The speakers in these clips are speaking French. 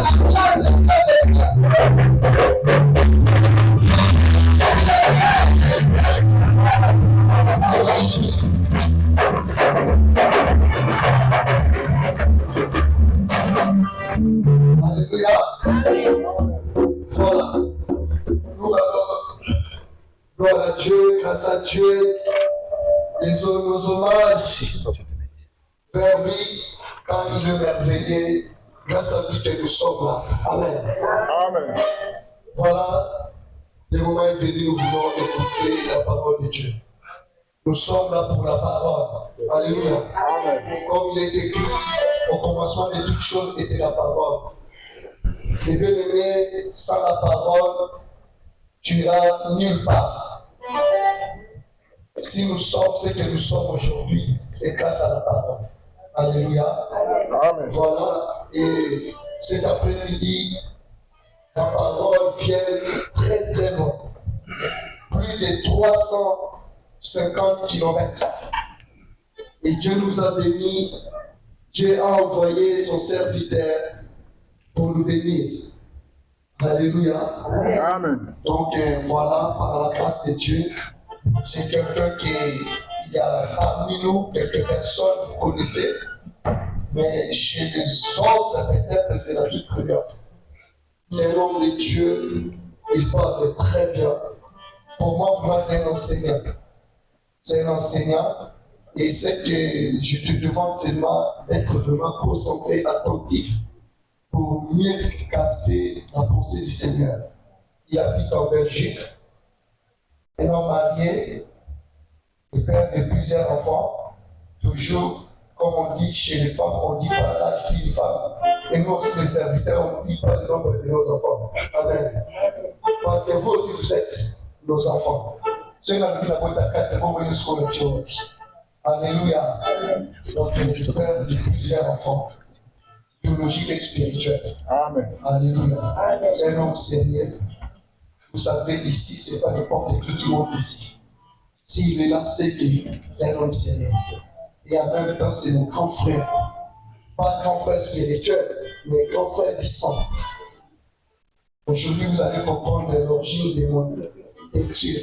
acclame le Saint-Esprit. Alléluia. Voilà. Nous allons, gloire à Dieu, grâce à Dieu, nos hommages vers lui, car il est merveilleux, grâce à lui que nous sommes là. Amen. Amen. Voilà, le moment est venu, nous voulons écouter la parole de Dieu. Nous sommes là pour la parole. Alléluia. Amen. Comme il est écrit, au commencement de toutes choses était la parole. Et bien aimé, sans la parole, tu iras nulle part. Si nous sommes ce que nous sommes aujourd'hui, c'est grâce à la parole. Alléluia. Amen. Voilà, et cet après-midi, la parole vient très très loin. Plus de 350 kilomètres. Et Dieu nous a bénis. Dieu a envoyé son serviteur pour nous bénir. Alléluia. Amen. Donc voilà, par la grâce de Dieu, c'est quelqu'un il y a parmi nous quelques personnes, vous connaissez, mais chez les autres, peut-être c'est la toute première fois. C'est un homme de Dieu, il parle très bien. Pour moi, vraiment, c'est un enseignant. C'est un enseignant, et c'est que je te demande seulement d'être vraiment concentré, attentif, pour mieux capter la pensée du Seigneur. Il habite en Belgique, un homme marié, le père de plusieurs enfants, toujours, comme on dit chez les femmes, on dit pas l'âge d'une femme. Et nous aussi, les serviteurs, on ne dit pas le nombre de nos enfants. Amen. Parce que vous aussi, vous êtes nos enfants. Ceux qui ont la boîte à 4, vous voyez ce qu'on est. Alléluia. Donc, le père de plusieurs enfants, biologiques et spirituels. Amen. Alléluia. C'est un homme sérieux. Vous savez, ici, ce n'est pas n'importe qui monte ici. S'il est là, c'est que c'est un homme sérieux. Et en même temps, c'est mon grand frère. Pas grand frère spirituel, mais grand frère du sang. Aujourd'hui, vous allez comprendre l'origine de mon lecture.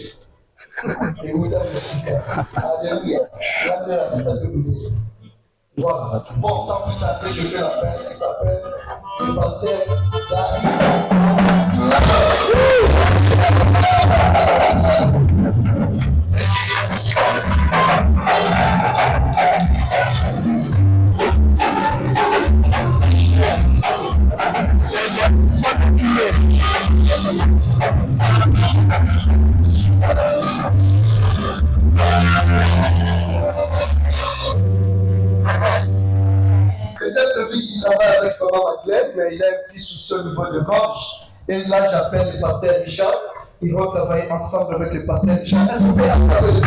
Et où est la musique? Alléluia. Voilà. Bon, sans plus tarder, je fais l'appel. Il s'appelle le pasteur David. C'est un vie qui travaille avec Maman Madeleine, mais il a un petit souci au niveau de gorge. Et là, j'appelle le pasteur Richard. Ils vont travailler ensemble avec le pasteur Richard. Est-ce que vous pouvez acclamer le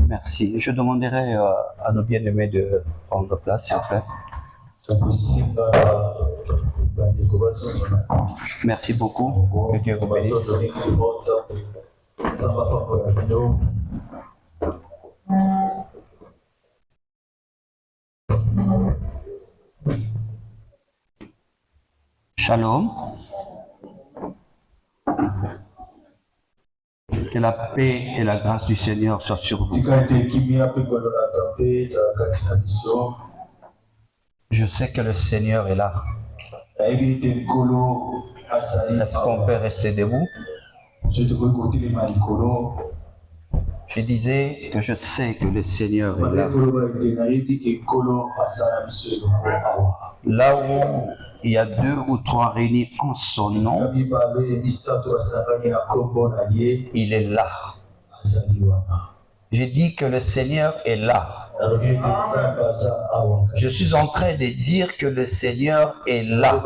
Merci. Je demanderai à nos bien-aimés de prendre place, s'il vous plaît. Merci beaucoup. Que Dieu vous bénisse. Shalom. Que la paix et la grâce du Seigneur soient sur vous. Je sais que le Seigneur est là. Est-ce qu'on peut rester debout? Je disais que je sais que le Seigneur est là. Là où il y a 2 ou 3 réunis en son nom, il est là. Je dis que le Seigneur est là. Je suis en train de dire que le Seigneur est là.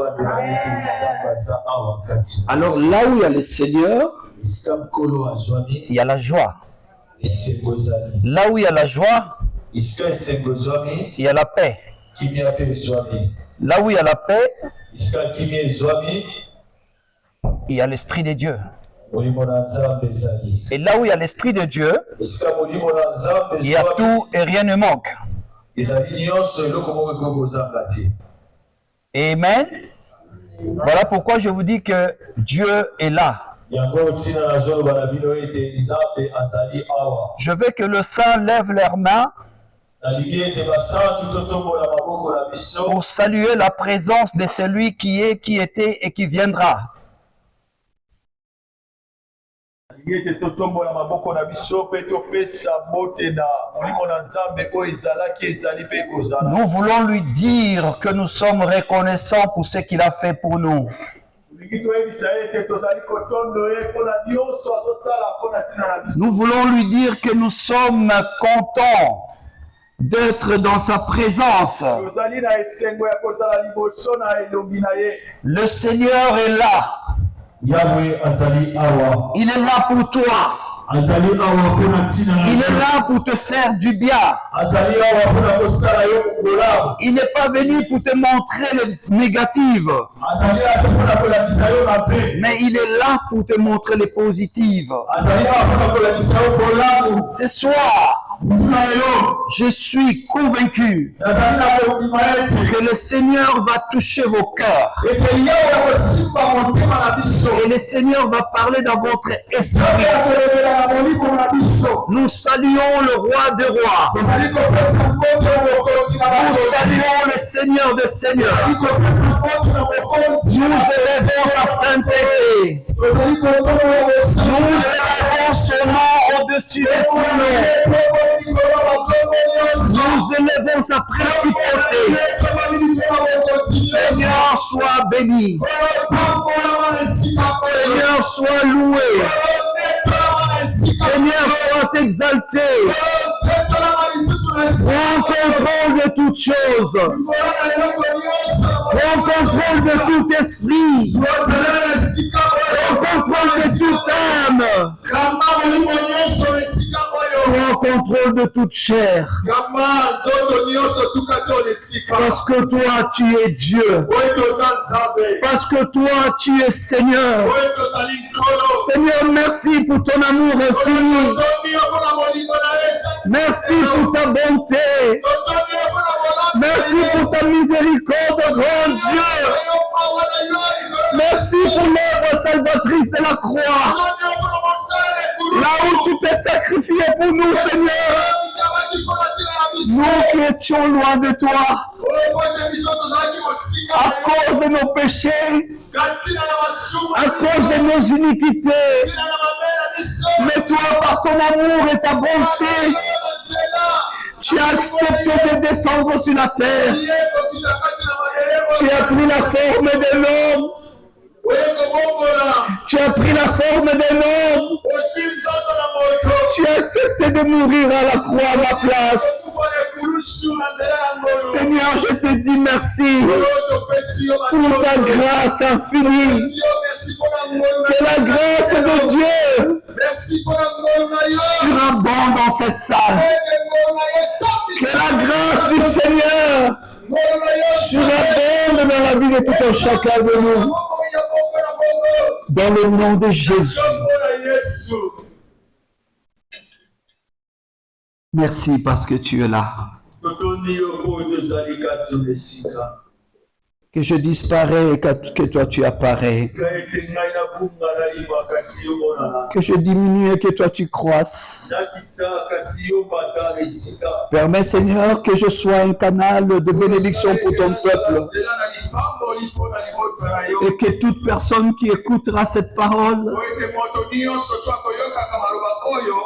Alors là où il y a le Seigneur, il y a la joie. Là où il y a la joie, il y a la paix. Là où il y a la paix, il y a l'Esprit de Dieu. Et là où il y a l'Esprit de Dieu, il y a tout et rien ne manque. Amen. Voilà pourquoi je vous dis que Dieu est là. Je veux que le saint lève leurs mains pour saluer la présence de celui qui est, qui était et qui viendra. Nous voulons lui dire que nous sommes reconnaissants pour ce qu'il a fait pour nous. Nous voulons lui dire que nous sommes contents d'être dans sa présence. Le Seigneur est là. Il est là pour toi. Il est là pour te faire du bien. Il n'est pas venu pour te montrer le négatif. Mais il est là pour te montrer les positives. Ce soir, je suis convaincu que le Seigneur va toucher vos cœurs. Et le Seigneur va parler dans votre esprit. Nous saluons le roi des rois. Nous saluons le Seigneur des seigneurs. Nous élevons sa sainteté. Nous élevons son nom au-dessus de tout nom. Nous élevons sa principauté. Seigneur, sois béni. Seigneur, sois loué. Seigneur, sois exalté. Prends contrôle de toutes choses. Prends contrôle de tout esprit. Prends contrôle de toute âme. Prends contrôle de toute chair. Parce que toi, tu es Dieu. Parce que toi, tu es Seigneur. Seigneur, merci pour ton amour infini. Merci pour ta bonté. Merci pour ta miséricorde, grand Dieu. Merci pour l'œuvre salvatrice de la croix. Là où tu t'es sacrifié pour nous, Seigneur. Nous qui étions loin de toi, à cause de nos péchés, à cause de nos iniquités. Mais toi, par ton amour et ta bonté, tu as accepté de descendre sur la terre. Tu as pris la forme de l'homme. Tu as pris la forme d'un homme. Tu as accepté de mourir à la croix à ma place. Seigneur, je te dis merci pour ta grâce infinie. Que la grâce de Dieu surabonde dans cette salle. Que la grâce du Seigneur surabonde dans la vie de tout un chacun de nous. Dans le nom de Jésus. Merci parce que tu es là. Que je disparais et que toi tu apparais. Que je diminue et que toi tu croisses. Permets, Seigneur, que je sois un canal de bénédiction pour ton peuple. Et que toute personne qui écoutera cette parole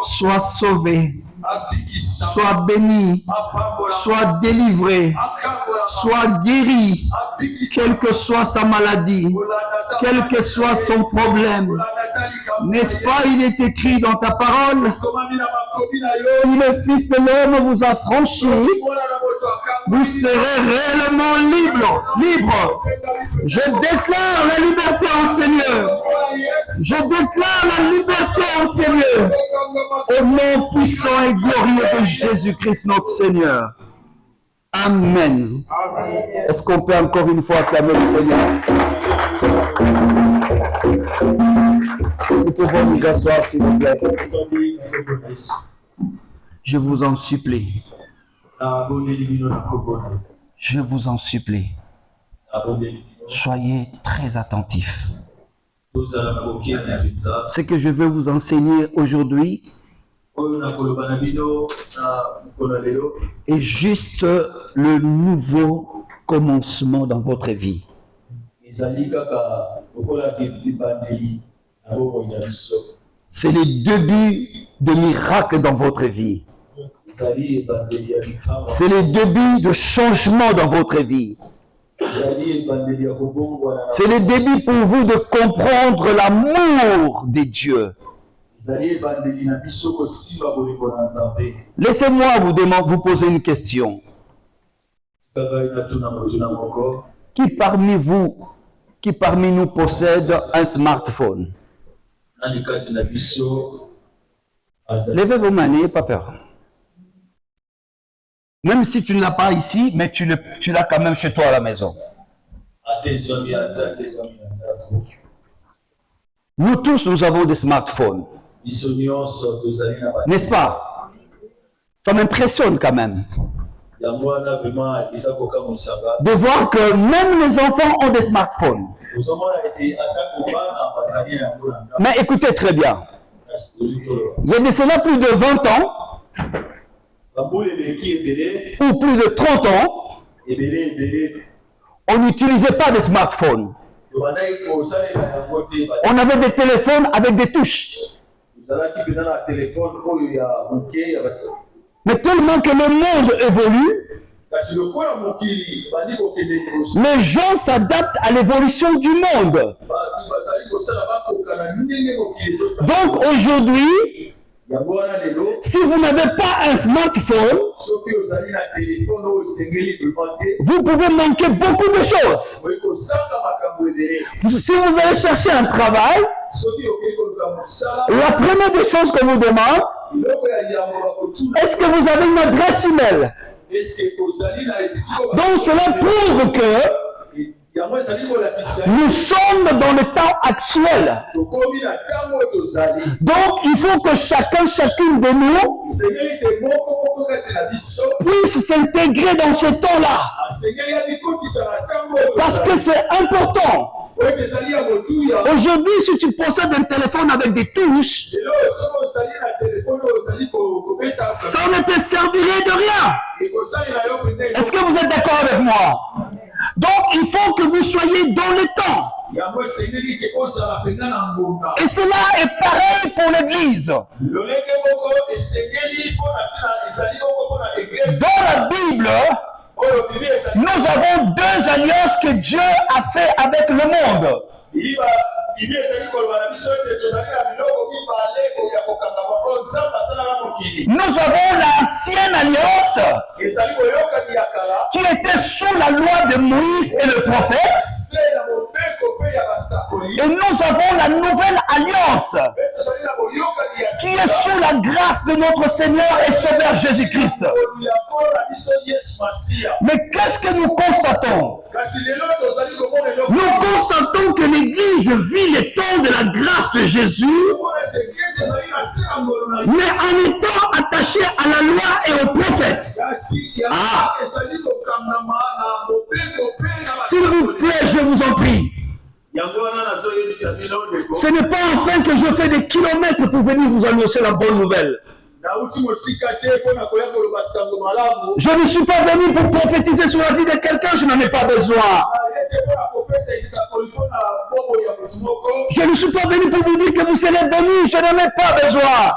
soit sauvée, soit bénie, soit délivrée, soit guérie, quelle que soit sa maladie, quel que soit son problème. N'est-ce pas, il est écrit dans ta parole, si le Fils de l'homme vous a franchi, vous serez réellement libre. Je déclare la liberté en Seigneur. Je déclare la liberté en Seigneur. Au nom puissant et glorieux de Jésus-Christ notre Seigneur. Amen. Est-ce qu'on peut encore une fois acclamer le Seigneur? vous asseoir, s'il vous plaît. Je vous en supplie. Je vous en supplie. Soyez très attentifs. Ce que je veux vous enseigner aujourd'hui est juste le nouveau commencement dans votre vie. C'est le début de miracles dans votre vie. C'est le début de changement dans votre vie. C'est le début pour vous de comprendre l'amour de Dieu. Laissez-moi vous poser une question. Qui parmi nous possède un smartphone? Levez vos mains, n'ayez pas peur. Même si tu ne l'as pas ici, mais tu l'as quand même chez toi à la maison. Nous tous, nous avons des smartphones. N'est-ce pas? Ça m'impressionne quand même. De voir que même les enfants ont des smartphones. Mais écoutez très bien. Il y a de cela plus de 20 ans, ou plus de 30 ans, on n'utilisait pas de smartphone. On avait des téléphones avec des touches. Mais tellement que le monde évolue, les gens s'adaptent à l'évolution du monde. Donc aujourd'hui, si vous n'avez pas un smartphone, vous pouvez manquer beaucoup de choses. Si vous allez chercher un travail, la première des choses qu'on vous demande, est-ce que vous avez une adresse email? Donc cela prouve que nous sommes dans le temps actuel. Donc il faut que chacune de nous puisse s'intégrer dans ce temps-là. Parce que c'est important. Aujourd'hui, si tu possèdes un téléphone avec des touches, ça ne te servirait de rien. Est-ce que vous êtes d'accord avec moi? Donc, il faut que vous soyez dans le temps. Et cela est pareil pour l'Église. Dans la Bible, nous avons deux alliances que Dieu a fait avec le monde. Nous avons l'ancienne alliance qui était sous la loi de Moïse et le prophète. Et nous avons la nouvelle alliance qui est sous la grâce de notre Seigneur et Sauveur Jésus-Christ. Mais qu'est-ce que nous constatons? Nous constatons que l'Église vit les temps de la grâce de Jésus, mais en étant attachée à la loi et aux prophètes. S'il vous plaît, je vous en prie. Ce n'est pas enfin que je fais des kilomètres pour venir vous annoncer la bonne nouvelle. Je ne suis pas venu pour prophétiser sur la vie de quelqu'un, je n'en ai pas besoin. Je ne suis pas venu pour vous dire que vous serez bénis, je n'en ai pas besoin.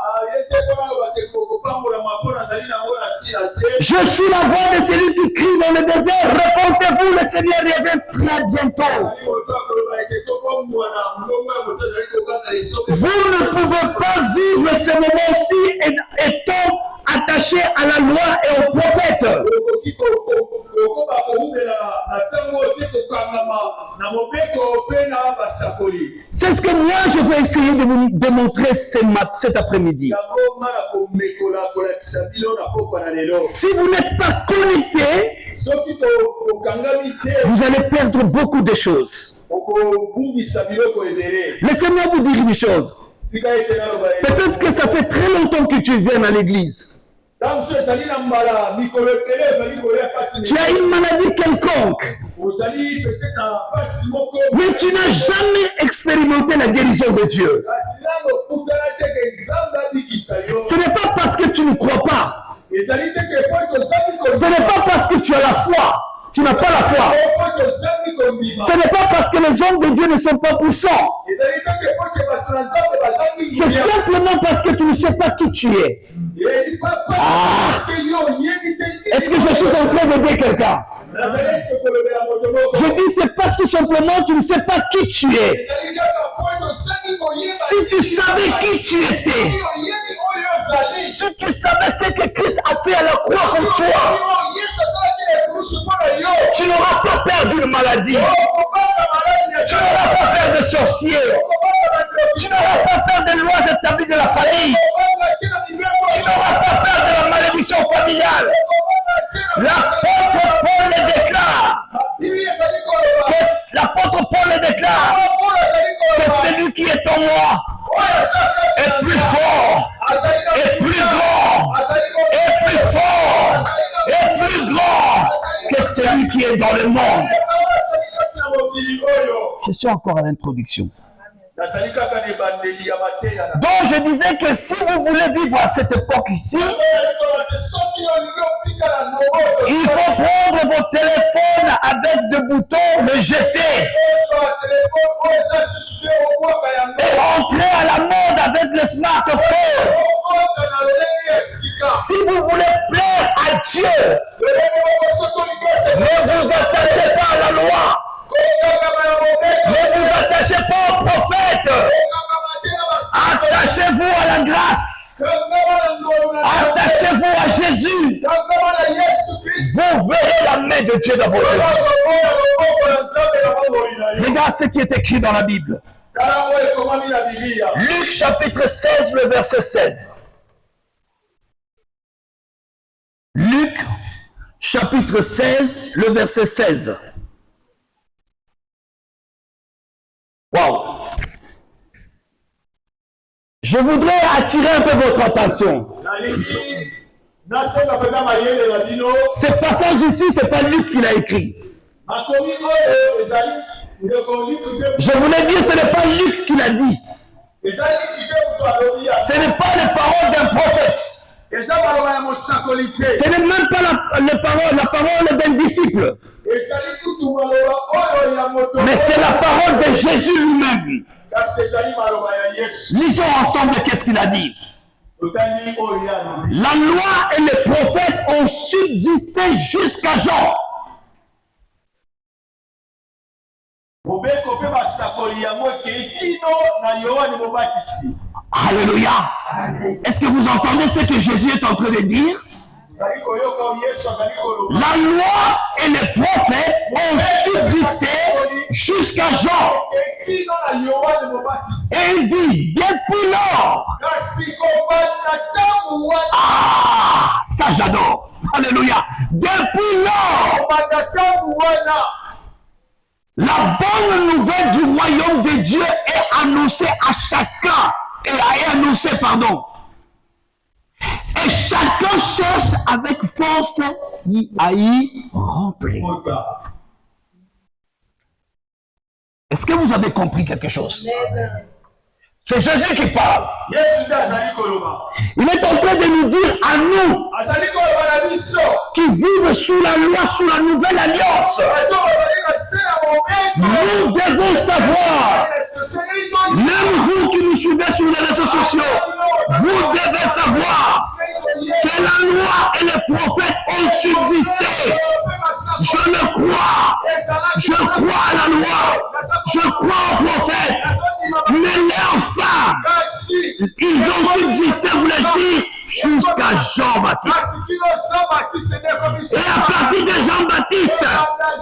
Je suis la voix de celui qui crie dans le désert, répondez-vous, le Seigneur revient très bientôt. Vous ne pouvez pas vivre ce moment-ci étant attaché à la loi et aux prophètes. C'est ce que moi je vais essayer de vous démontrer cet après-midi. Si vous n'êtes pas connecté, vous allez perdre beaucoup de choses. Laissez-moi vous dire une chose. Peut-être que ça fait très longtemps que tu viens à l'église. Tu as une maladie quelconque. Mais tu n'as jamais expérimenté la guérison de Dieu. Ce n'est pas parce que tu ne crois pas. Ce n'est pas parce que tu as la foi. Tu n'as pas la foi. Ce n'est pas parce que les hommes de Dieu ne sont pas puissants. C'est simplement parce que tu ne sais pas qui tu es. Est-ce que je suis en train d'aider quelqu'un? Je dis, c'est parce que simplement tu ne sais pas qui tu es. Si tu savais qui tu étais, si tu savais ce que Christ a fait à la croix pour toi, tu n'auras pas peur d'une maladie. Tu n'auras pas peur de sorciers. Tu n'auras pas peur des lois établies de la famille. Tu n'auras pas peur de la malédiction familiale. L'apôtre Paul le déclare. L'apôtre Paul le déclare que celui qui est en moi est plus fort, est plus grand, est plus fort, est plus grand que celui qui est dans le monde. Je suis encore à l'introduction. Donc je disais que si vous voulez vivre à cette époque ici, il faut prendre vos téléphones avec des boutons, le jeter et rentrer à la mode avec le smartphone. Si vous voulez plaire à Dieu, ne vous attachez pas à la loi. Ne vous attachez pas au prophète. Attachez-vous à la grâce. Attachez-vous à Jésus. Vous verrez la main de Dieu dans votre vie. Regarde ce qui est écrit dans la Bible. Luc chapitre 16, le verset 16. Luc chapitre 16, le verset 16. Wow. Je voudrais attirer un peu votre attention. Ce passage ici, ce n'est pas Luc qui l'a écrit. Je voulais dire, ce n'est pas Luc qui l'a dit. Ce n'est pas les paroles d'un prophète. Ce n'est même pas la parole d'un disciple. Mais c'est la parole de Jésus lui-même. Lisons ensemble qu'est-ce qu'il a dit. La loi et les prophètes ont subsisté jusqu'à Jean. Alléluia. Est-ce que vous entendez ce que Jésus est en train de dire? La loi et les prophètes ont subsisté jusqu'à Jean. Et il dit, depuis lors. Ah, ça j'adore. Alléluia. Depuis lors, la bonne nouvelle du royaume de Dieu est annoncée à chacun. Et chacun cherche avec force à y rentrer. Est-ce que vous avez compris quelque chose? C'est Jésus qui parle. Il est en train de nous dire à nous qui vivent sous la loi, sous la nouvelle alliance. Nous devons savoir, même vous qui nous suivez sur les réseaux sociaux, vous devez savoir que la loi et les prophètes ont subsisté. Je le crois. Je crois à la loi. Je crois aux prophètes. Mais leurs femmes, ils ont subsisté, vous le dites, jusqu'à Jean-Baptiste. Et à partir de Jean-Baptiste,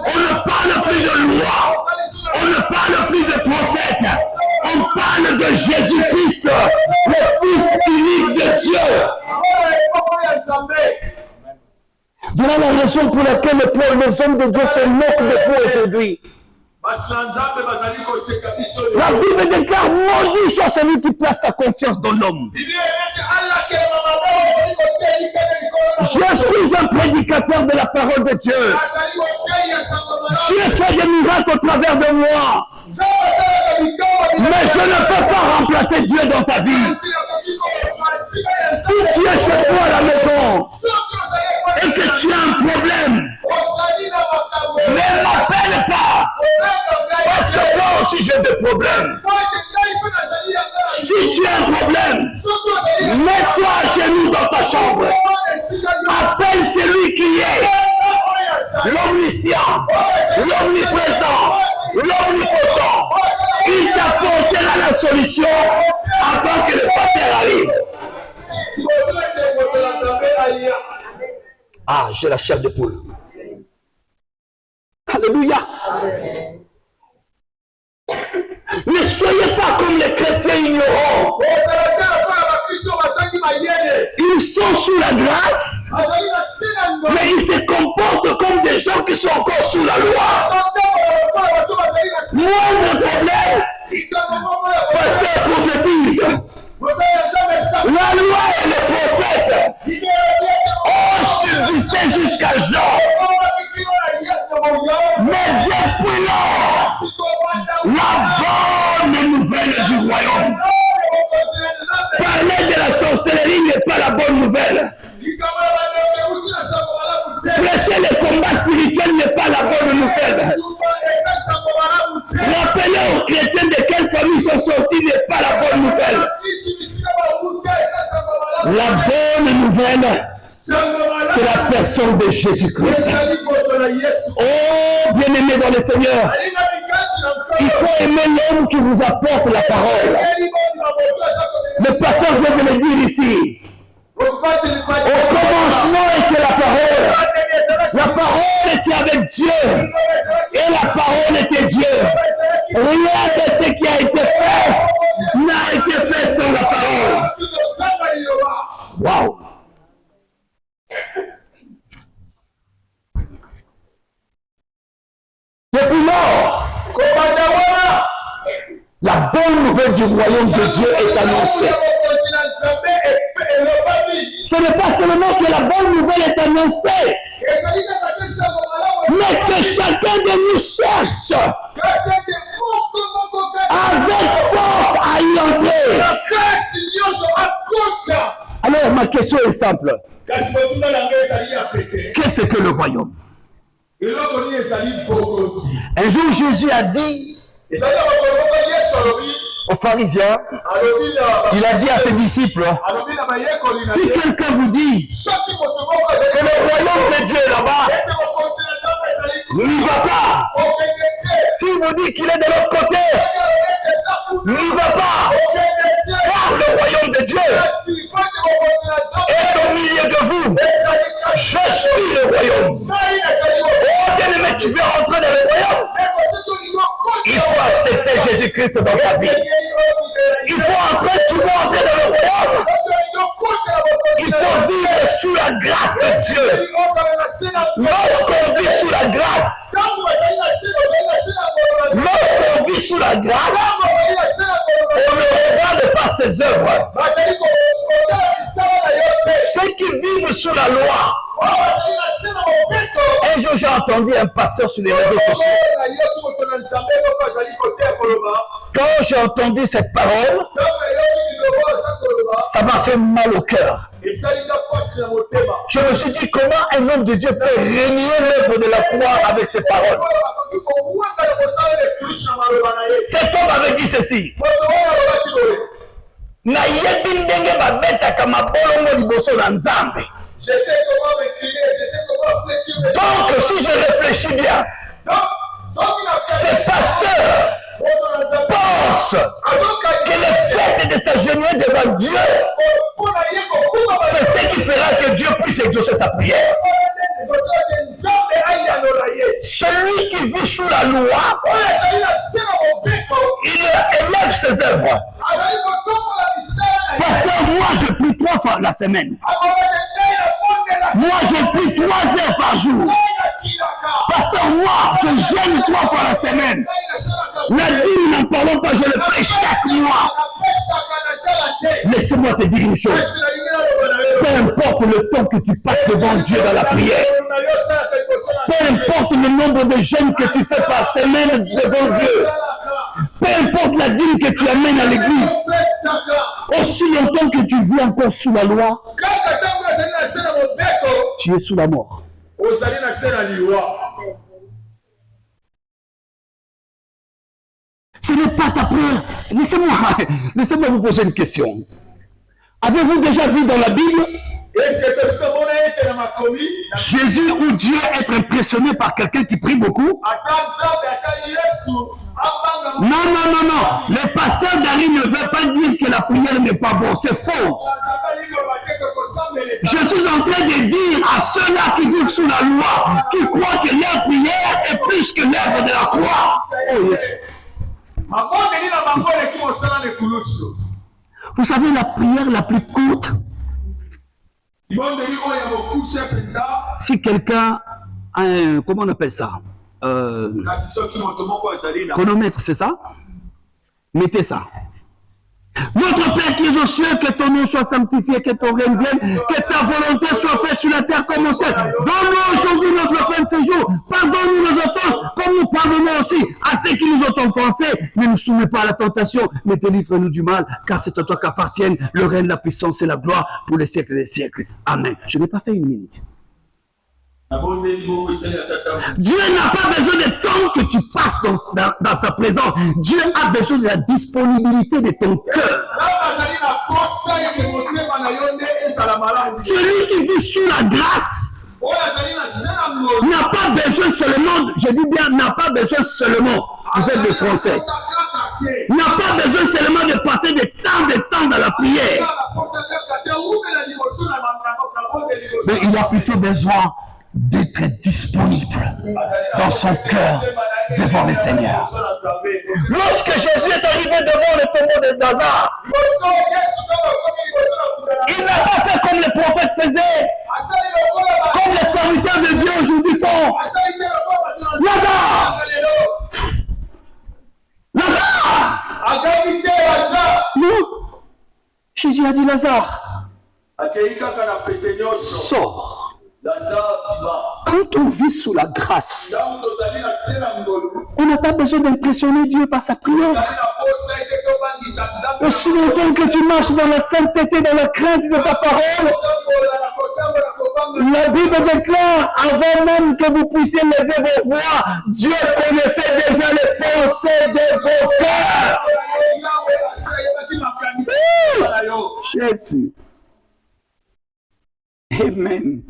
on ne parle plus de loi. On ne parle plus de prophète. On parle de Jésus-Christ, le Fils unique de Dieu. Voilà la raison pour laquelle les hommes de Dieu se moquent de vous aujourd'hui. La Bible déclare maudit soit celui qui place sa confiance dans l'homme. Je suis un prédicateur de la parole de Dieu. Dieu fait des miracles au travers de moi. Mais je ne peux pas remplacer Dieu dans ta vie. Si tu es chez toi à la maison et que tu as un problème, ne m'appelle pas. Parce que moi aussi j'ai des problèmes. Si tu as un problème, mets-toi à genoux dans ta chambre. Appelle celui qui est l'omniscient, l'omniprésent, l'omnipotent. Il t'apportera la solution avant que le pater arrive. Ah, j'ai la chair de poule. Alléluia. Ne soyez pas comme les chrétiens ignorants. Ils sont sous la grâce, mais ils se comportent comme des gens qui sont encore sous la loi. Moi, mon problème, pasteur prophétise. La loi et les prophètes ont subsisté jusqu'à Jean. Mais depuis lors, la bonne nouvelle du royaume. Parler de la sorcellerie n'est pas la bonne nouvelle. Prêcher les combats spirituels n'est pas la bonne nouvelle. Rappeler aux chrétiens de quelle famille sont sortis n'est pas la bonne nouvelle. La bonne nouvelle, c'est la personne de Jésus-Christ. Oh, bien-aimé dans le Seigneur, il faut aimer l'homme qui vous apporte la parole. Le pasteur vient de le dire ici. Au commencement était la parole. La parole était avec Dieu. Et la parole était Dieu. Rien de ce qui a été fait n'a été fait sans la parole. Waouh! Depuis lors, la bonne nouvelle du royaume de Dieu est annoncée. Ce n'est pas seulement que la bonne nouvelle est annoncée, mais que chacun de nous cherche avec force à y entrer. Alors ma question est simple. Qu'est-ce que le royaume? Un jour Jésus a dit aux pharisiens, il a dit à ses disciples, si quelqu'un vous dit que le royaume de Dieu est là-bas, n'y va pas. S'il vous dit qu'il est de l'autre côté, n'y va pas. Car le royaume de Dieu est au milieu de vous. Je suis le royaume. Oh bien-aimé, tu veux rentrer dans le royaume? Il faut accepter Jésus-Christ dans ta vie. Il faut entrer, tu veux entrer dans le royaume. Il faut vivre sous la grâce de Dieu. Lorsqu'on vit sous la grâce, on ne regarde pas ses œuvres. Ceux qui vivent sous la loi. Un jour, j'ai entendu un pasteur sur les réseaux sociaux. Quand j'ai entendu cette parole, ça m'a fait mal au cœur. Je me suis dit, comment un homme de Dieu peut renier l'œuvre de la croix avec ses paroles? Cet homme avait dit ceci. Nayebi ndenge babetaka mabolongo liboso na Nzambe. Je sais comment m'écrire, je sais comment réfléchir. Donc, si je réfléchis bien, ce pasteur pense que le fait de s'agenouiller devant Dieu, c'est ce qui fera que Dieu puisse exaucer sa prière. Celui qui vit sous la loi, il élève ses œuvres. Parce que moi, je prie 3 fois la semaine. Moi, je prie 3 heures par jour. Parce que moi, je jeûne 3 fois la semaine. La dîme, n'en parlons pas, je le paye chaque mois. Laissez-moi te dire une chose. Peu importe le temps que tu passes devant Dieu dans la prière, peu importe le nombre de jeûnes que tu fais par semaine devant Dieu, peu importe la dîme que tu amènes à l'église, aussi longtemps que tu vis encore sous la loi, tu es sous la mort. Ce n'est pas ta prière. Laissez-moi vous poser une question. Avez-vous déjà vu dans la Bible Jésus ou Dieu être impressionné par quelqu'un qui prie beaucoup? Non. Le pasteur Dari ne veut pas dire que la prière n'est pas bonne. C'est faux. Je suis en train de dire à ceux-là qui vivent sous la loi, qui croient que leur prière est plus que l'œuvre de la croix. Oh, yes. Vous savez la prière la plus courte? Si quelqu'un a un, comment on appelle ça? Chronomètre, c'est ça? Mettez ça. Notre Père qui es aux cieux, que ton nom soit sanctifié, que ton règne vienne, que ta volonté soit faite sur la terre comme au ciel. Donne-nous aujourd'hui notre pain de ce jour. Pardonne-nous nos offenses, comme nous pardonnons aussi à ceux qui nous ont offensés. Ne nous soumets pas à la tentation, mais délivre-nous du mal, car c'est à toi qu'appartiennent le règne, la puissance et la gloire pour les siècles des siècles. Amen. Je n'ai pas fait une minute. Dieu n'a pas besoin de temps que tu passes dans sa présence. Dieu a besoin de la disponibilité de ton cœur. Celui qui vit sous la grâce n'a pas besoin seulement, je dis bien, n'a pas besoin seulement, vous êtes des Français, n'a pas besoin seulement de passer de temps dans la prière. Mais il a plutôt besoin d'être disponible dans son cœur devant le Seigneur. Lorsque Jésus est arrivé devant le tombeau de Lazare, il n'a pas fait comme les prophètes faisaient, comme les serviteurs de Dieu aujourd'hui font. Lazare! Non! Jésus a dit Lazare, sors. Quand on vit sous la grâce, on n'a pas besoin d'impressionner Dieu par sa prière. Aussi longtemps que tu marches dans la sainteté, dans la crainte de ta parole, la Bible déclare, avant même que vous puissiez lever vos voix, Dieu connaissait déjà les pensées de vos cœurs. Jésus. Amen.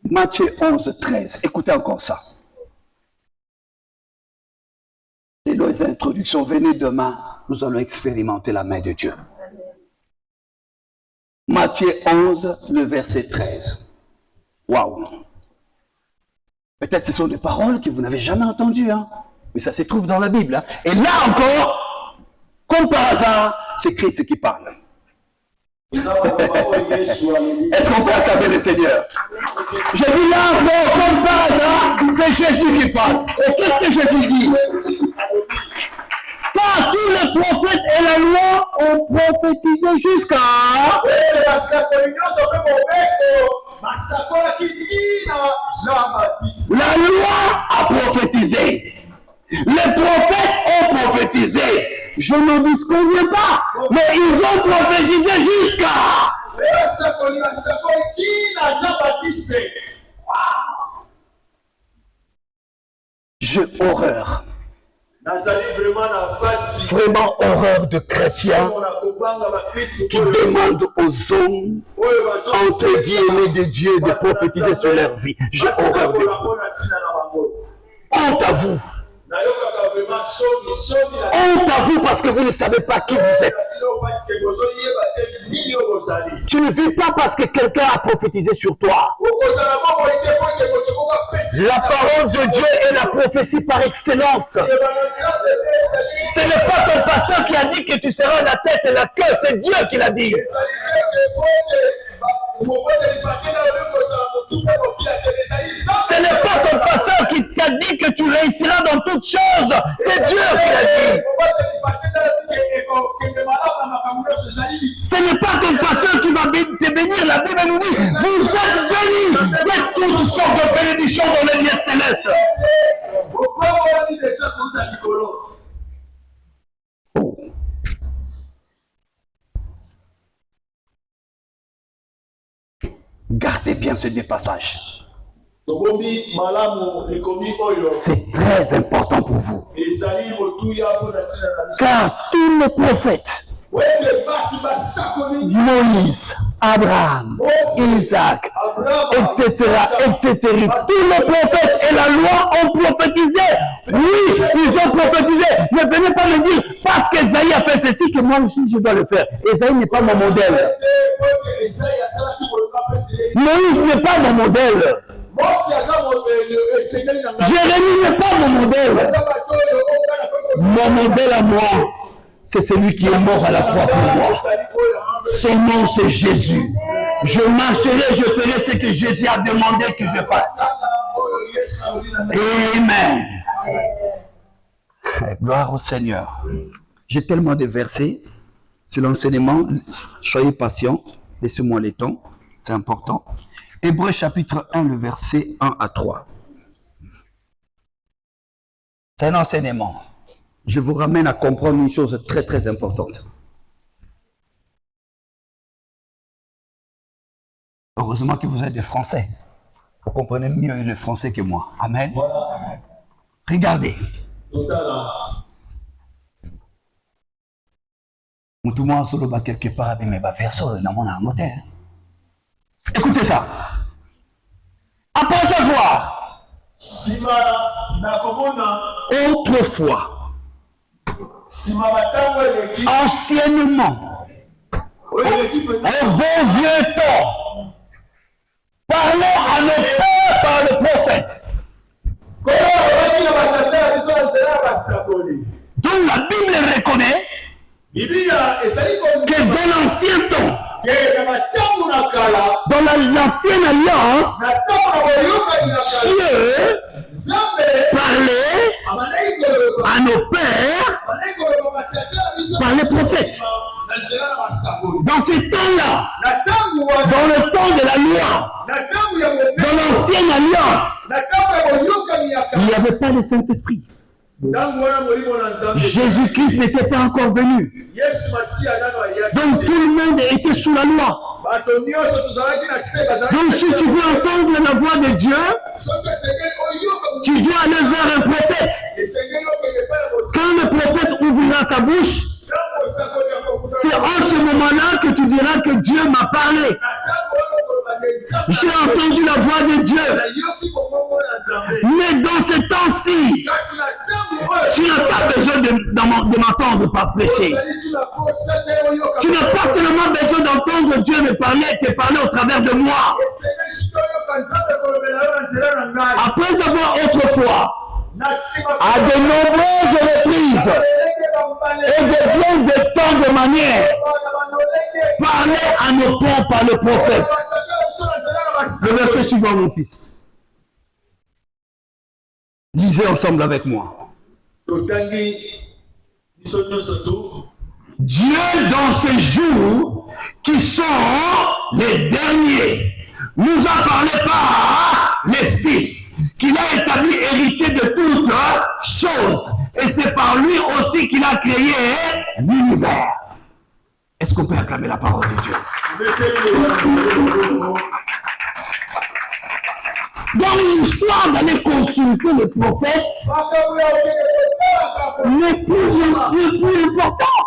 Matthieu 11, 13. Écoutez encore ça. Et dans les introductions, venez demain, nous allons expérimenter la main de Dieu. Matthieu 11, le verset 13. Waouh! Peut-être ce sont des paroles que vous n'avez jamais entendues, hein? Mais ça se trouve dans la Bible. Hein? Et là encore, comme par hasard, c'est Christ qui parle. Est-ce qu'on peut acclamer le Seigneur? Je dis là encore, comme par hasard, c'est Jésus qui parle. Et qu'est-ce que Jésus dit? Car tous les prophètes et la loi ont prophétisé jusqu'à... La loi a prophétisé. Les prophètes ont prophétisé. Je n'en disconviens pas, mais ils ont prophétisé jusqu'à... J'ai horreur. Vraiment horreur de chrétiens qui demandent aux hommes, entre guillemets de Dieu, de prophétiser sur leur vie. J'ai horreur de vous. Honte à vous. Honte à vous parce que vous ne savez pas qui vous êtes. Tu ne vis pas parce que quelqu'un a prophétisé sur toi. La parole de Dieu est la prophétie par excellence. Ce n'est pas ton pasteur qui a dit que tu seras la tête et la queue, c'est Dieu qui l'a dit. Ce n'est pas ton pasteur qui t'a dit que tu réussiras dans toutes choses, c'est Dieu qui l'a dit. Ce n'est pas ton pasteur qui va te bénir, la Bible nous dit, vous êtes bénis de toutes sortes de bénédictions dans les lieux célestes. Oh. Gardez bien ce deux passages. C'est très important pour vous. Car tous les prophètes, Moïse, Abraham, Isaac, etc., tous les prophètes et la loi ont prophétisé. Oui, ils ont prophétisé. Ne venez pas me dire, parce qu'Esaïe a fait ceci, que moi aussi je dois le faire. Esaïe n'est pas mon modèle. Moïse n'est pas mon modèle. Jérémie n'est pas mon modèle. Mon modèle à moi, c'est celui qui est mort à la croix pour moi. Son nom, c'est Jésus. Je marcherai, je ferai ce que Jésus a demandé que je fasse. Amen. Gloire au Seigneur. J'ai tellement de versets. C'est l'enseignement. Soyez patients. Laissez-moi les temps. C'est important. Hébreux chapitre 1, le verset 1 à 3. C'est un enseignement. Je vous ramène à comprendre une chose très très importante. Heureusement que vous êtes des Français. Vous comprenez mieux le français que moi. Amen. Regardez. Tout le monde solo quelque part avec mes versos dans mon moteur. Écoutez ça. Après avoir, autrefois, anciennement, en vos vieux temps, parlons à nos pères par le prophète. Donc la Bible reconnaît que dans l'ancien temps, dans l'ancienne alliance, Dieu parlait à nos pères par les prophètes. Dans ces temps-là, dans le temps de la loi, dans l'ancienne alliance, il n'y avait pas de Saint-Esprit. Jésus-Christ n'était pas encore venu. Donc tout le monde était sous la loi. Donc si tu veux entendre la voix de Dieu, tu dois aller vers un prophète. Quand le prophète ouvrira sa bouche, c'est en ce moment-là que tu diras que Dieu m'a parlé. J'ai entendu la voix de Dieu. Mais dans ce temps-ci, tu n'as pas besoin de m'entendre pas prêcher. Tu n'as pas seulement besoin d'entendre Dieu me parler, te parler au travers de moi. Après avoir autrefois, à de nombreuses reprises et de bien de temps de manière, parler à nos pères par le prophète. Le verset suivant, mon fils. Lisez ensemble avec moi. Dieu, dans ces jours qui sont les derniers, nous a parlé par les fils, qu'il a établi héritier de toutes choses. Et c'est par lui aussi qu'il a créé l'univers. Est-ce qu'on peut acclamer la parole de Dieu? Dans l'histoire d'aller consulter le prophète, le plus important.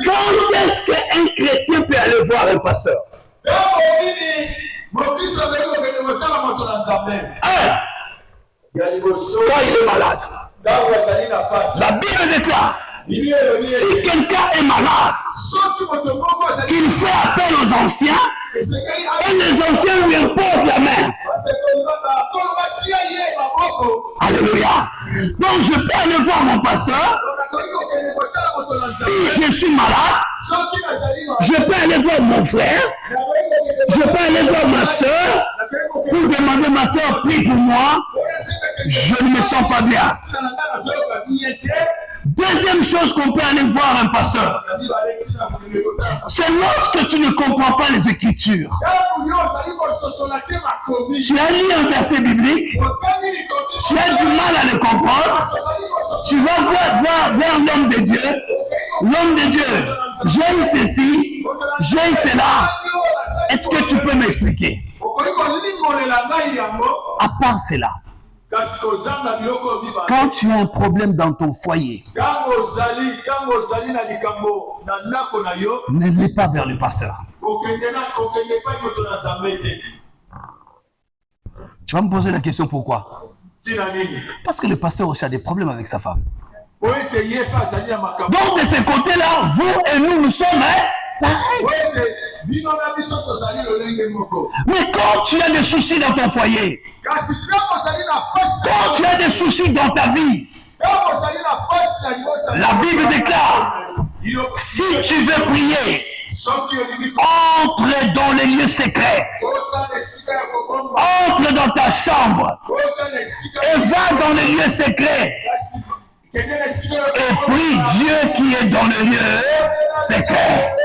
Quand est-ce qu'un chrétien peut aller voir un pasteur? Quand il est malade. La Bible déclare, si quelqu'un est malade, il fait appel aux anciens et les anciens lui imposent la main. Alléluia. Donc je peux aller voir mon pasteur. Si je suis malade, je peux aller voir mon frère. Je peux aller voir ma soeur pour demander ma soeur, prie pour moi. Je ne me sens pas bien. Deuxième chose qu'on peut aller voir un pasteur, c'est lorsque tu ne comprends pas les Écritures. Tu as lu un verset biblique, tu as du mal à le comprendre, tu vas voir l'homme de Dieu. L'homme de Dieu, j'ai eu ceci, j'ai eu cela. Est-ce que tu peux m'expliquer? À part cela, quand tu as un problème dans ton foyer, ne l'ai pas vers le pasteur. Tu vas me poser la question pourquoi? Parce que le pasteur aussi a des problèmes avec sa femme. Donc de ce côté-là, vous et nous sommes pareils. Mais quand tu as des soucis dans ton foyer, quand tu as des soucis dans ta vie, la Bible déclare, si tu veux prier, entre dans les lieux secrets, entre dans ta chambre et va dans les lieux secrets et prie Dieu qui est dans le lieu secret.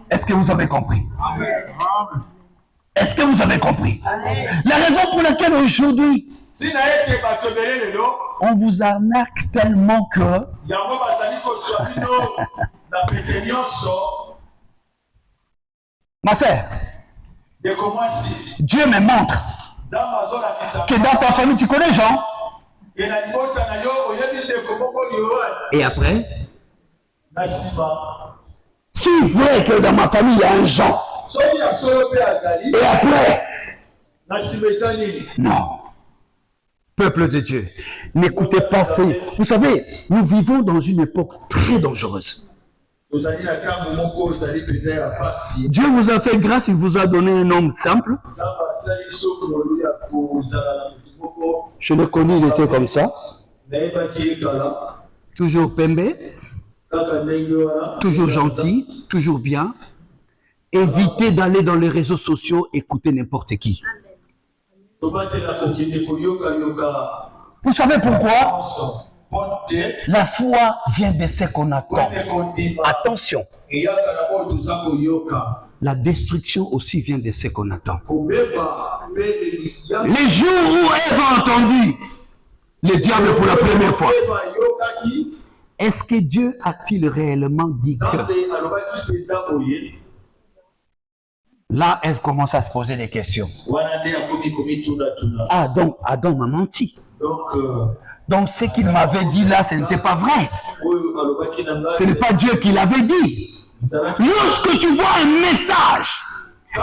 Est-ce que vous avez compris? Est-ce que vous avez compris? La raison pour laquelle aujourd'hui on vous arnaque tellement que ma sœur, Dieu me montre que dans ta famille tu connais Jean. Et après, si vrai que dans ma famille il y a un Jean, et après, non. Peuple de Dieu, n'écoutez pas ces... Vous savez, nous vivons dans une époque très dangereuse. Dieu vous a fait grâce, il vous a donné un homme simple. Je le connais, il était comme ça. Toujours pembe, toujours gentil, toujours bien. Évitez d'aller dans les réseaux sociaux, écouter n'importe qui. Vous savez pourquoi? La foi vient de ce qu'on attend. Attention. La destruction aussi vient de ce qu'on attend. Les jours où Ève a entendu le diable pour la première fois, est-ce que Dieu a-t-il réellement dit que... Là, Ève commence à se poser des questions. Ah, donc Adam m'a menti. Donc ce qu'il m'avait dit là, ce n'était pas vrai. Ce n'est pas Dieu qui l'avait dit. Lorsque tu vois un message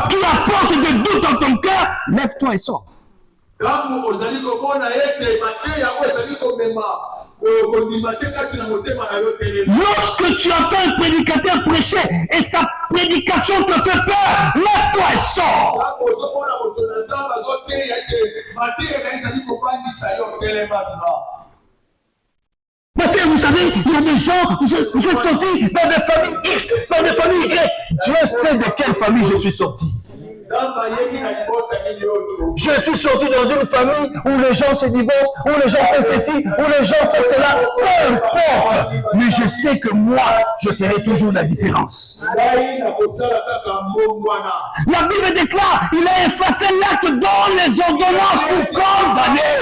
qui apporte des doutes dans ton cœur, lève-toi et sors. Lorsque tu entends un prédicateur prêcher et sa prédication te fait peur, lève-toi et sors. Parce que vous savez, il y a des gens, vous êtes sortis dans des familles X, dans des familles Y. Dieu sait de quelle famille je suis sorti. Je suis sorti dans une famille où les gens se divorcent, où les gens font ceci, où les gens font cela, peu importe. Mais je sais que moi, je ferai toujours la différence. La Bible déclare, il a effacé l'acte dans les ordonnances pour condamner.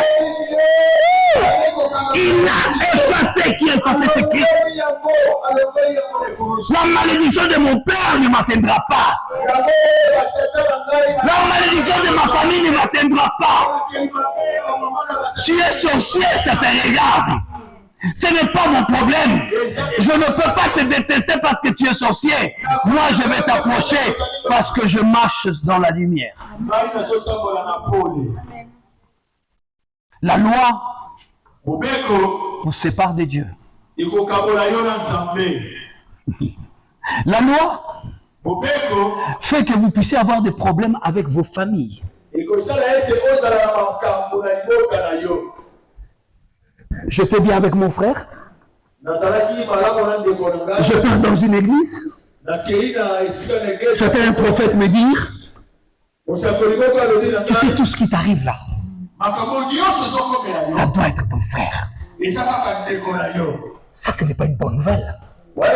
Il a effacé, qui a effacé ce Christ. La malédiction de mon père ne m'atteindra pas. La malédiction de ma famille ne m'atteindra pas. Tu es sorcier, ça te regarde. Ce n'est pas mon problème. Je ne peux pas te détester parce que tu es sorcier. Moi, je vais t'approcher parce que je marche dans la lumière. La loi vous sépare de Dieu. La loi fait que vous puissiez avoir des problèmes avec vos familles. J'étais bien avec mon frère. Je pars dans une église. J'attends un prophète me dire, tu sais tout ce qui t'arrive là. Ça doit être ton frère. Ça, ce n'est pas une bonne nouvelle. Moi,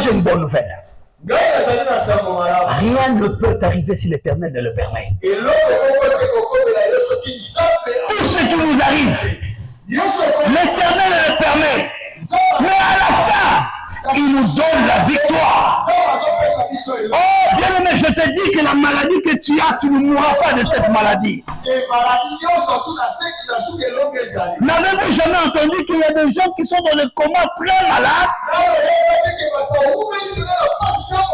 j'ai une bonne nouvelle. Rien ne peut arriver si l'Éternel ne le permet. Tout ce qui nous arrive, l'Éternel le permet. Mais à la fin, il nous donne la victoire. Oh, bien aimé, je te dis que la maladie que tu as, tu ne mourras pas de cette maladie. N'avez-vous jamais entendu qu'il y a des gens qui sont dans le coma très malades?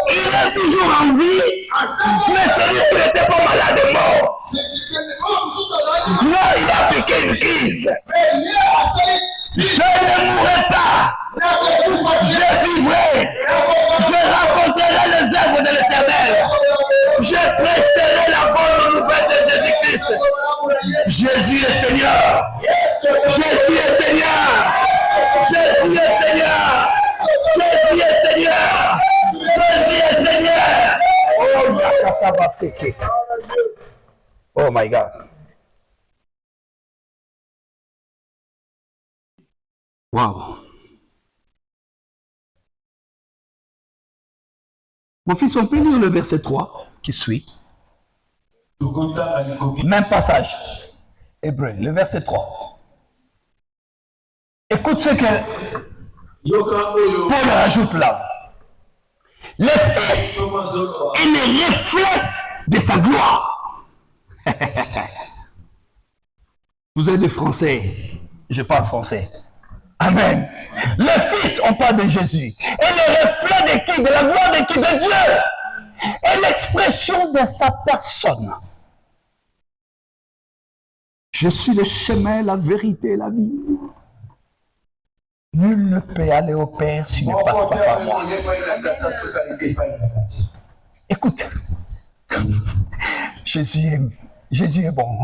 Il est toujours en vie, mais celui qui n'était pas malade est mort. Non, il a piqué une crise. Je ne mourrai pas. Je vivrai. Je raconterai les œuvres de l'Éternel. Je prêcherai la bonne nouvelle de Jésus-Christ. Jésus est Seigneur. Jésus est Seigneur. Jésus est Seigneur. Jésus est Seigneur. Jésus est Seigneur. Oh my God. Wow. Mon fils, on peut lire le verset 3 qui suit. Même passage. Hébreu, le verset 3. Écoute ce que Paul rajoute là. Le Fils est le reflet de sa gloire. Vous êtes des Français. Je parle français. Amen. Le Fils, on parle de Jésus. Et le reflet de qui? De la gloire de qui? De Dieu. Et l'expression de sa personne. Je suis le chemin, la vérité et la vie. Nul ne peut aller au Père s'il ne passe pas par moi. Écoute, Jésus est bon.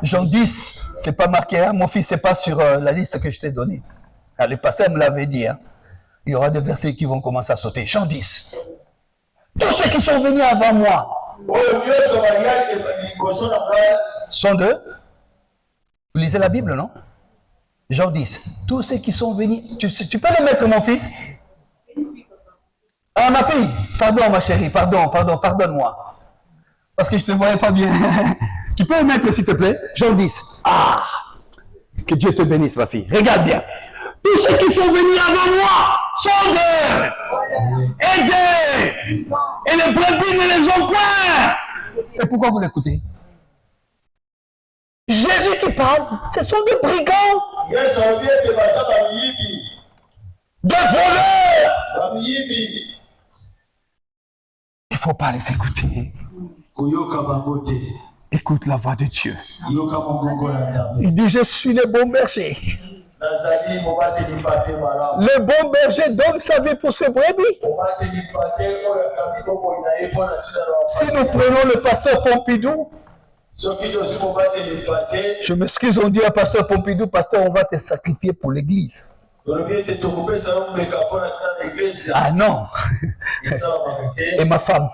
Jean 10, c'est pas marqué, hein? Mon fils, c'est pas sur la liste que je t'ai donnée. Ah, le pasteur me l'avait dit. Hein? Il y aura des versets qui vont commencer à sauter. Jean 10. Tous ceux qui sont venus avant moi sont d'eux. Vous lisez la Bible, non? Jean 10. Tous ceux qui sont venus. Tu peux le mettre, mon fils? Ah, ma fille. Pardon, ma chérie. Pardonne-moi. Parce que je ne te voyais pas bien. Tu peux le mettre, s'il te plaît? Jean 10. Ah! Que Dieu te bénisse, ma fille. Regarde bien. Tous ceux qui sont venus avant moi sont d'eux. Aidés. Et les brebis ne les ont point. Et pourquoi vous l'écoutez? Jésus qui parle, ce sont des brigands. Des voleurs. Il ne faut pas les écouter. Écoute la voix de Dieu. Il dit, je suis le bon berger. Le bon berger donne sa vie pour ses brebis. Si nous prenons le pasteur Pompidou, je m'excuse, on dit à pasteur Pompidou, pasteur, on va te sacrifier pour l'église. Ah non. Et ma femme.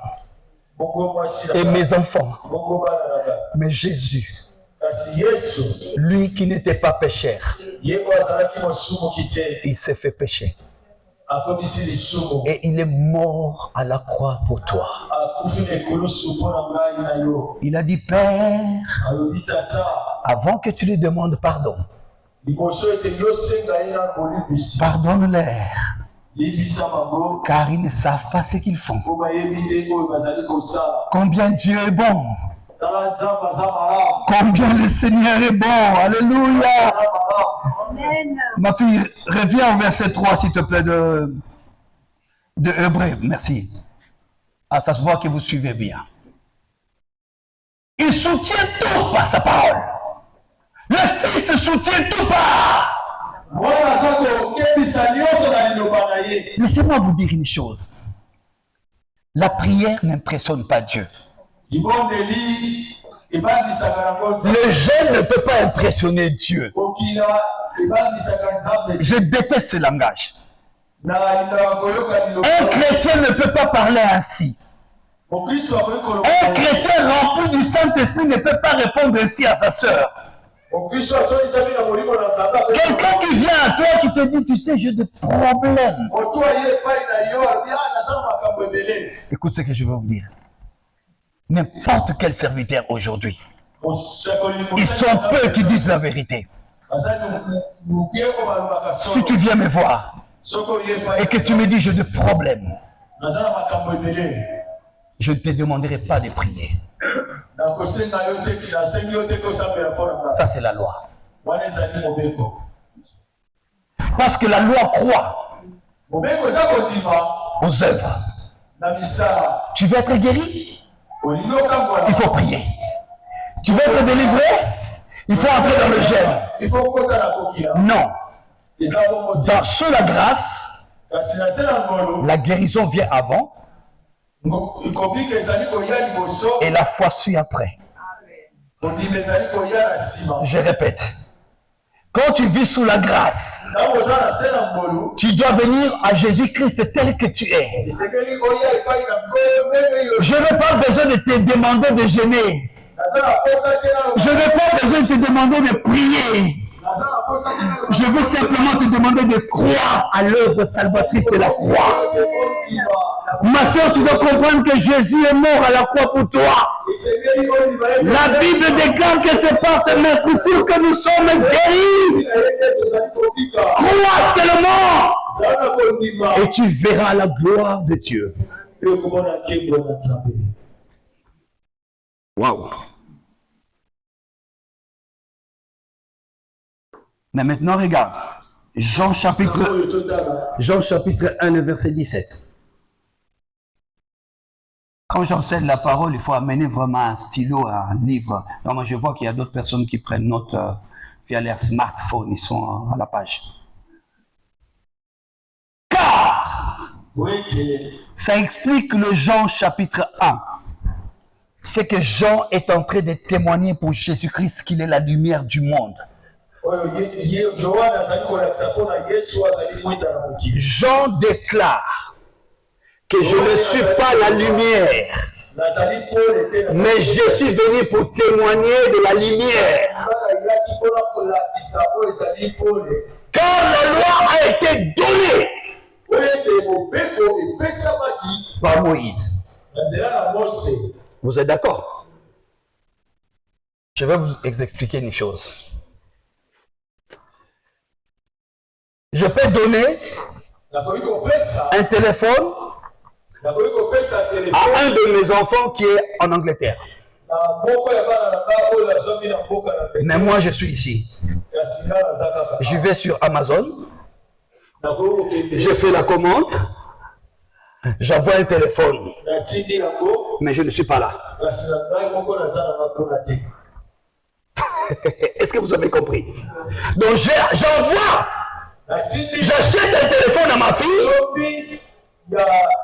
Et mes enfants. Mais Jésus, lui qui n'était pas pécheur, il s'est fait pécher. Et il est mort à la croix pour toi. Il a dit, Père, avant que tu lui demandes pardon, pardonne-leur, car ils ne savent pas ce qu'ils font. Combien Dieu est bon. Combien le Seigneur est bon. Alléluia. Amen. Ma fille, reviens au verset 3, s'il te plaît, de Hébreu. Merci. Ah, ça se voit que vous suivez bien. Il soutient tout par sa parole. Le Fils soutient tout par. Laissez-moi vous dire une chose. La prière n'impressionne pas Dieu. Le jeune ne peut pas impressionner Dieu. Je déteste ce langage. Un chrétien ne peut pas parler ainsi. Un chrétien rempli du Saint-Esprit ne peut pas répondre ainsi à sa sœur. Quelqu'un qui vient à toi qui te dit, tu sais, j'ai des problèmes. Écoute ce que je veux vous dire. N'importe quel serviteur aujourd'hui, ils sont peu qui disent la vérité. Si tu viens me voir et que tu me dis j'ai des problèmes, je ne te demanderai pas de prier. Ça, c'est la loi. Parce que la loi croit aux œuvres. Tu veux être guéri? Il faut prier. Tu veux être délivré? Il faut entrer dans le jeûne. Non. Sous la grâce, la guérison vient avant et la foi suit après. Je répète. Quand tu vis sous la grâce, tu dois venir à Jésus-Christ tel que tu es. Je n'ai pas besoin de te demander de jeûner. Je n'ai pas besoin de te demander de prier. Je veux simplement te demander de croire à l'œuvre salvatrice de la croix. Ma soeur, tu dois comprendre que Jésus est mort à la croix pour toi. La Bible déclare que c'est par ce maître que nous sommes guéris. Crois seulement et tu verras la gloire de Dieu. Waouh. Mais maintenant, regarde. Jean chapitre 1, le verset 17. Quand j'enseigne la parole, il faut amener vraiment un stylo, un livre. Non, moi, je vois qu'il y a d'autres personnes qui prennent note via leur smartphone. Ils sont à la page. Car, ça explique le Jean chapitre 1. C'est que Jean est en train de témoigner pour Jésus-Christ qu'il est la lumière du monde. Jean déclare que je ne suis pas la lumière, mais je suis venu pour témoigner de la lumière. Car la loi a été donnée par Moïse. Vous êtes d'accord? Je vais vous expliquer une chose. Je peux donner un téléphone à un de mes enfants qui est en Angleterre. Mais moi, je suis ici. Je vais sur Amazon. Je fais la commande. J'envoie un téléphone. Mais je ne suis pas là. Est-ce que vous avez compris? Donc, j'envoie. J'achète un téléphone à ma fille.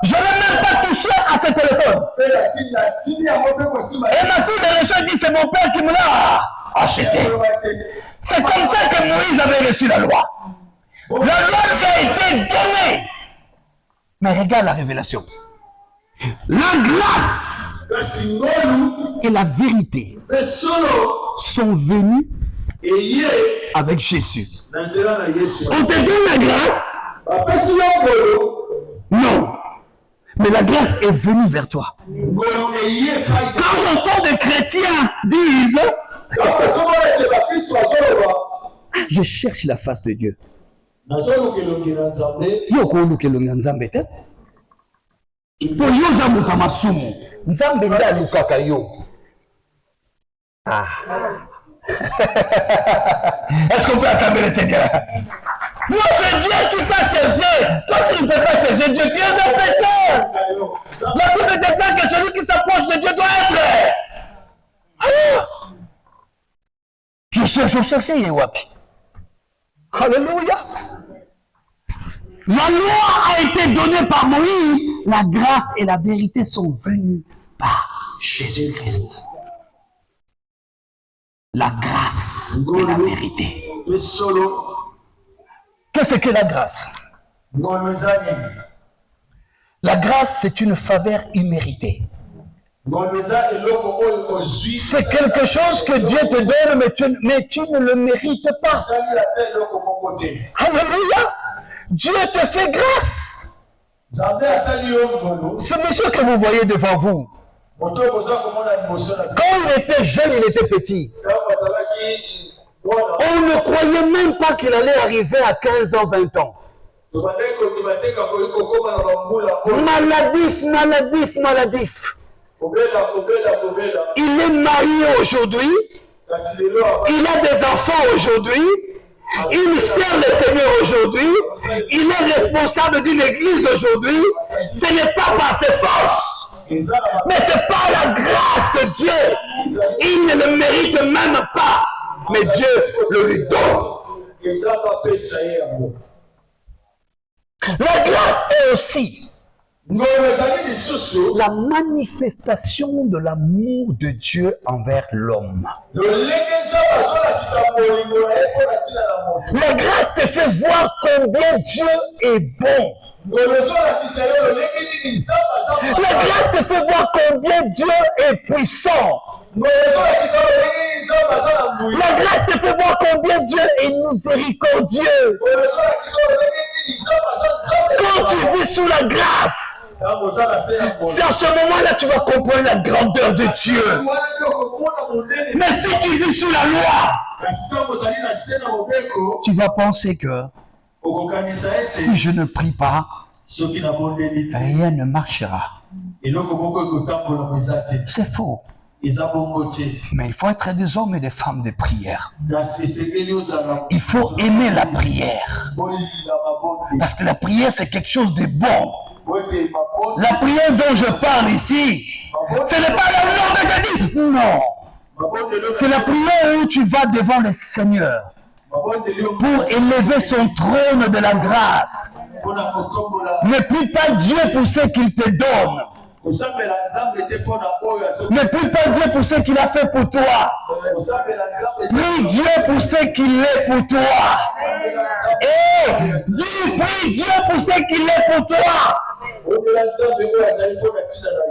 Je n'ai même pas touché à ce téléphone. Et ma fille de l'échange dit, c'est mon père qui me l'a acheté. C'est comme ça que Moïse avait reçu la loi. La loi lui a été donnée. Mais regarde la révélation. La grâce et la vérité sont venus avec Jésus. On te donne la grâce? Non. Mais la grâce est venue vers toi. Quand j'entends des chrétiens dire je cherche la face de Dieu. Est-ce qu'on peut acclamer le Seigneur? Moi, c'est Dieu qui t'a cherché. Toi, tu ne peux pas chercher Dieu. Tu es un pécheur. La Bible déclare que celui qui s'approche de Dieu doit être. Alors, je cherchais Yewapi. Alléluia. La loi a été donnée par Moïse. La grâce et la vérité sont venues par Jésus-Christ. La grâce et la vérité. Qu'est-ce que la grâce? La grâce, c'est une faveur imméritée. C'est quelque chose que Dieu te donne, mais tu ne le mérites pas. Alléluia. Dieu te fait grâce. Ce monsieur que vous voyez devant vous, quand il était jeune, il était petit. On ne croyait même pas qu'il allait arriver à 15 ans, 20 ans. Maladif. Il est marié aujourd'hui. Il a des enfants aujourd'hui. Il sert le Seigneur aujourd'hui. Il est responsable d'une église aujourd'hui. Ce n'est pas par ses forces, mais c'est par la grâce de Dieu. Il ne le mérite même pas, mais Dieu le lui donne. La grâce est aussi la manifestation de l'amour de Dieu envers l'homme. La grâce te fait voir combien Dieu est bon. La grâce te fait voir combien Dieu est puissant. La grâce te fait voir combien Dieu est miséricordieux. Quand tu vis sous la grâce, c'est à ce moment-là que tu vas comprendre la grandeur de Dieu. Mais si tu vis sous la loi, tu vas penser que si je ne prie pas, rien ne marchera. C'est faux. Mais il faut être des hommes et des femmes de prière. Il faut aimer la prière. Parce que la prière, c'est quelque chose de bon. La prière dont je parle ici, ce n'est pas le nom de Jésus. Non. C'est la prière où tu vas devant le Seigneur pour élever son trône de la grâce. Ne prie pas Dieu pour ce qu'il te donne. Ne prie pas Dieu pour ce qu'il a fait pour toi. Prie Dieu pour ce qu'il est pour toi. Et prie Dieu pour ce qu'il est pour toi.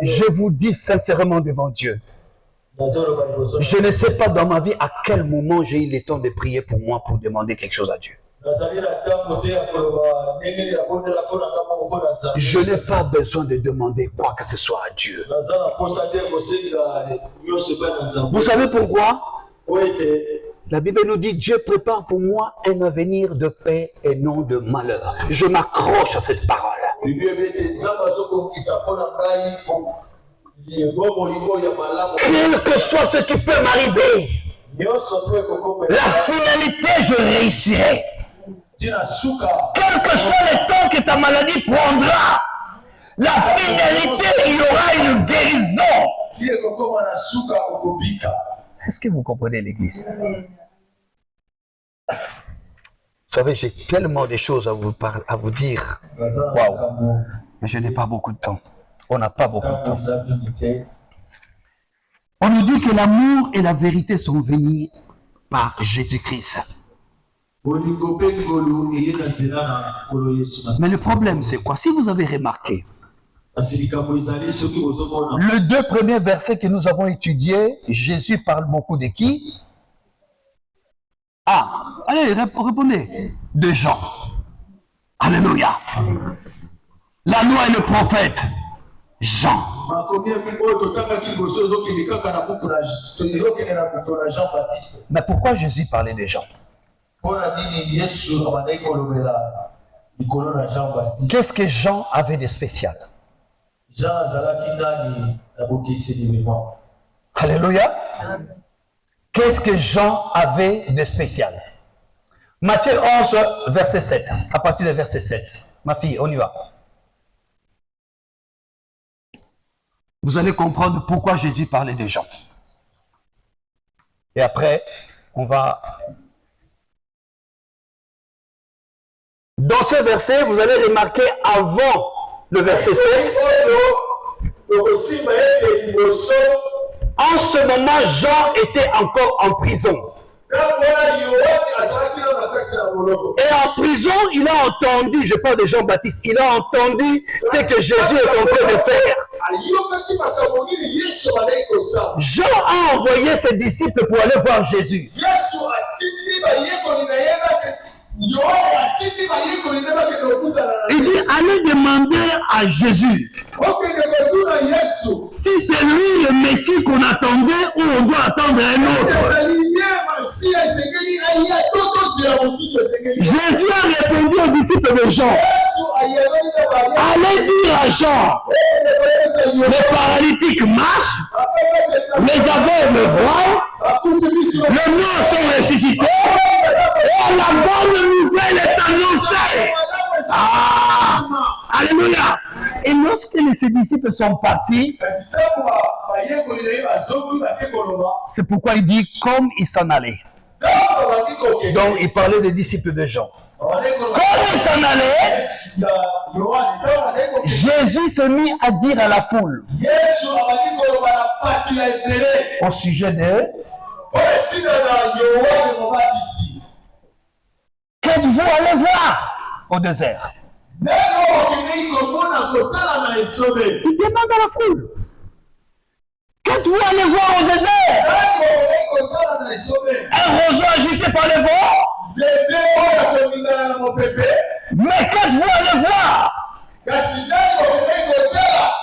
Je vous dis sincèrement devant Dieu, je ne sais pas dans ma vie à quel moment j'ai eu le temps de prier pour moi pour demander quelque chose à Dieu. Je n'ai pas besoin de demander quoi que ce soit à Dieu. Vous savez pourquoi? La Bible nous dit, Dieu prépare pour moi un avenir de paix et non de malheur. Je m'accroche à cette parole. Quel que soit ce qui peut m'arriver, la finalité, je réussirai. Quel que soit le temps que ta maladie prendra, la finalité, il y aura une guérison. Est-ce que vous comprenez l'église? Vous savez, j'ai tellement de choses à vous dire. Waouh! Mais je n'ai pas beaucoup de temps. On n'a pas beaucoup de temps. On nous dit que l'amour et la vérité sont venus par Jésus-Christ. Mais le problème, c'est quoi? Si vous avez remarqué, les deux premiers versets que nous avons étudiés, Jésus parle beaucoup de qui? Ah, allez, répondez. De Jean. Alléluia. La loi et le prophète. Jean. Mais pourquoi Jésus parlait de Jean? Qu'est-ce que Jean avait de spécial? Alléluia. Qu'est-ce que Jean avait de spécial? Matthieu 11, verset 7. À partir du verset 7. Ma fille, on y va. Vous allez comprendre pourquoi Jésus parlait de Jean. Et après, on va... Dans ce verset, vous allez remarquer avant le verset 7, En ce moment, Jean était encore en prison. Et en prison, il a entendu, je parle de Jean-Baptiste, il a entendu ce que Jésus est en train de faire. Jean a envoyé ses disciples pour aller voir Jésus. Il dit, allez demander à Jésus si c'est lui le Messie qu'on attendait ou on doit attendre un autre. Jésus a répondu aux disciples de Jean, allez dire à Jean, les paralytiques marchent, les aveugles voient, les morts sont ressuscités, et la bonne nouvelle est annoncée. Ah, alléluia. Et lorsque ses disciples sont partis, c'est pourquoi il dit comme il s'en allait. Donc il parlait des disciples de Jean. Comme il s'en allait, Jésus se mit à dire à la foule au sujet d'eux, qu'êtes-vous allé voir au désert? Il demande à la foule, qu'êtes-vous allé voir au désert? Un roseau agité par les vents? Mais qu'êtes-vous allé voir?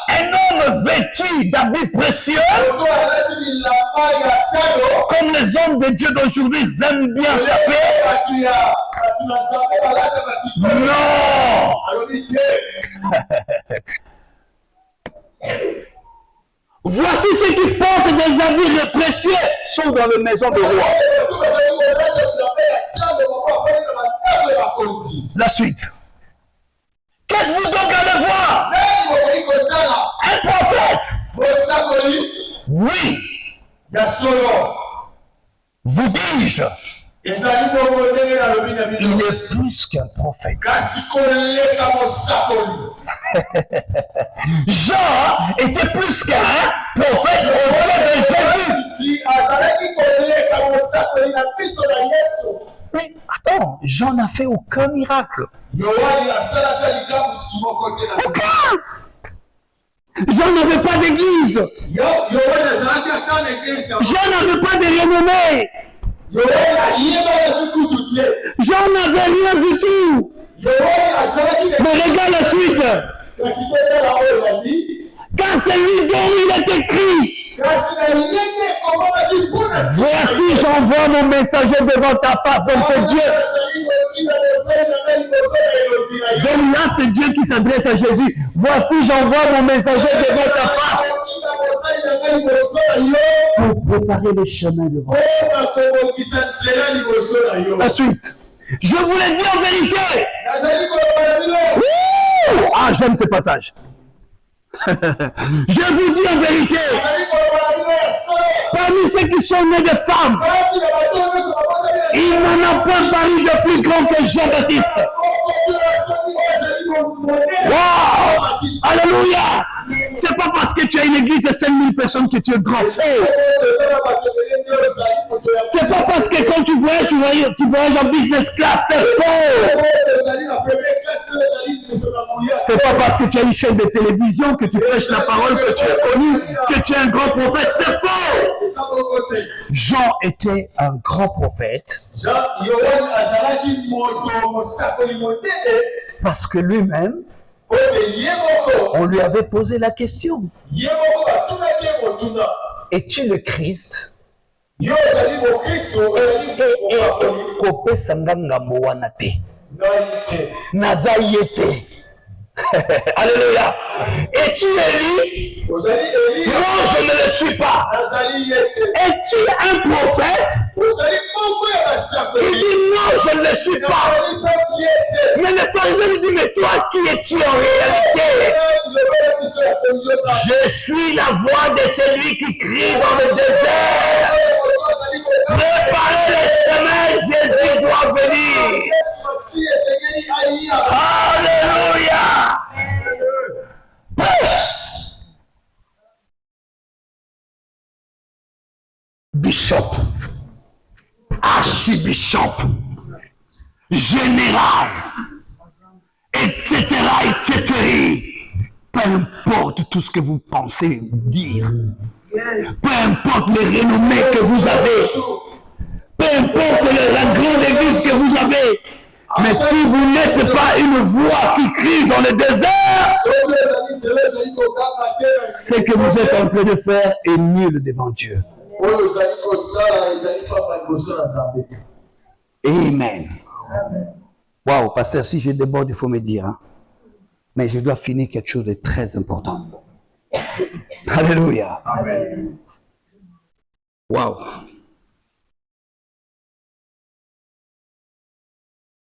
Un homme vêtu d'habits précieux, comme les hommes de Dieu d'aujourd'hui aiment bien s'appeler. Non. Voici ceux qui portent des habits précieux sont dans la maison de roi. La suite. Qu'êtes-vous donc allé voir? Un prophète? Oui. Vous dis-je, il est plus qu'un prophète. Jean était plus qu'un prophète au nom de Jésus. Mais attends, Jean n'a fait aucun miracle. Aucun. Jean n'avait pas d'église. Jean n'avait pas de renommée. Jean n'avait rien du tout. Mais regarde la suite. Car c'est lui dont il est écrit. Voici, j'envoie mon messager devant ta face. Donc c'est Dieu. Donc là, c'est Dieu qui s'adresse à Jésus. Voici, j'envoie mon messager devant ta face. Pour préparer le chemin devant. Ensuite, je vous l'ai dit en vérité. Ah, j'aime ce passage. Je vous dis en vérité, parmi ceux qui sont nés de femmes, il n'en a point paru de plus grand que Jean-Baptiste. Wow! Alléluia! C'est pas parce que tu as une église de 5000 personnes que tu es grand. C'est pas parce que quand tu voyages en business class, c'est faux. C'est pas parce que tu as une chaîne de télévision que tu prêches la parole, que tu es connu, que tu es un grand prophète. C'est faux. Jean était un grand prophète parce que lui-même, on lui avait posé la question. Es-tu le Christ? Alléluia. Es-tu Élie? Non, je ne le suis pas. Es-tu un prophète? Il dit non, je ne le suis pas. Mais le pharisien lui dit, mais toi, qui es-tu en réalité? Je suis la voix de celui qui crie dans le désert. Préparez le chemin, Jésus doit venir. Alléluia. bishop, archibishop, général, etc., etc. Peu importe tout ce que vous pensez dire, peu importe les renommées que vous avez, peu importe la grande église que vous avez, mais si vous n'êtes pas une voix qui crie dans le désert, ce que vous êtes en train de faire est nul devant Dieu. Amen. Waouh, pasteur, si je déborde, il faut me dire. Hein. Mais je dois finir quelque chose de très important. Alléluia. Amen. Waouh.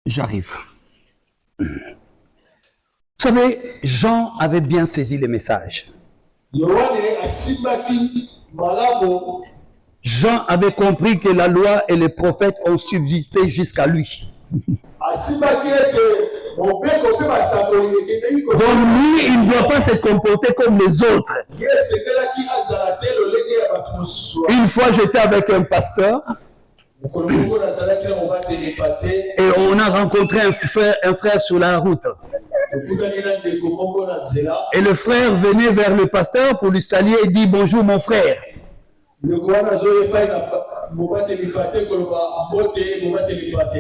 J'arrive. Vous savez, Jean avait bien saisi le message. Jean avait compris que la loi et les prophètes ont subsisté jusqu'à lui. Donc lui, il ne doit pas se comporter comme les autres. Une fois, j'étais avec un pasteur et on a rencontré un frère sur la route. Et le frère venait vers le pasteur pour lui saluer et dit bonjour mon frère.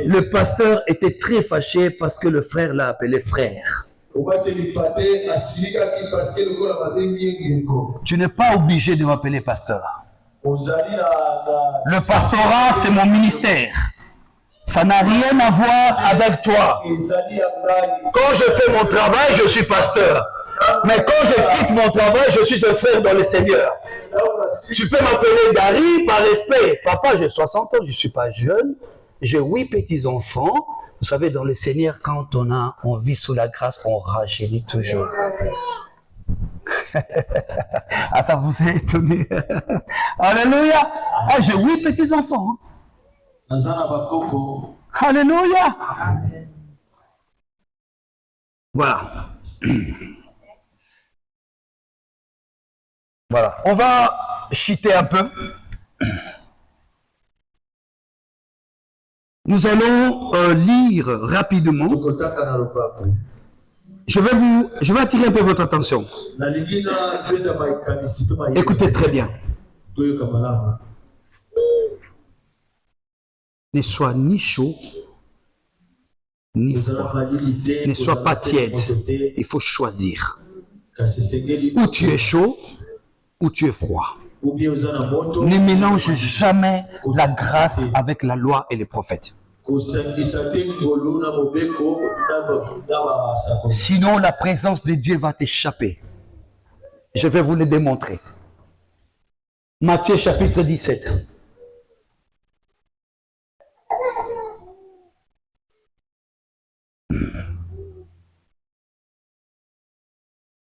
Le pasteur était très fâché parce que le frère l'a appelé frère. Tu n'es pas obligé de m'appeler pasteur. Le pastorat, c'est mon ministère. Ça n'a rien à voir avec toi. Quand je fais mon travail, je suis pasteur. Mais quand je quitte mon travail, je suis un frère dans le Seigneur. Tu peux m'appeler Gary par respect. Papa, j'ai 60 ans, je ne suis pas jeune. J'ai 8 petits-enfants. Vous savez, dans le Seigneur, quand on vit sous la grâce, on rajeunit toujours. Ah, ça vous a étonné. Alléluia. Ah, j'ai 8 petits-enfants. Alléluia. Voilà. Voilà. On va chuter un peu. Nous allons lire rapidement. Je vais attirer un peu votre attention. Écoutez très bien. Ne sois ni chaud, ni froid. Ne sois pas tiède. Il faut choisir. Ou tu es chaud, ou tu es froid. Ne mélange jamais la grâce avec la loi et les prophètes. Sinon, la présence de Dieu va t'échapper. Je vais vous le démontrer. Matthieu chapitre 17.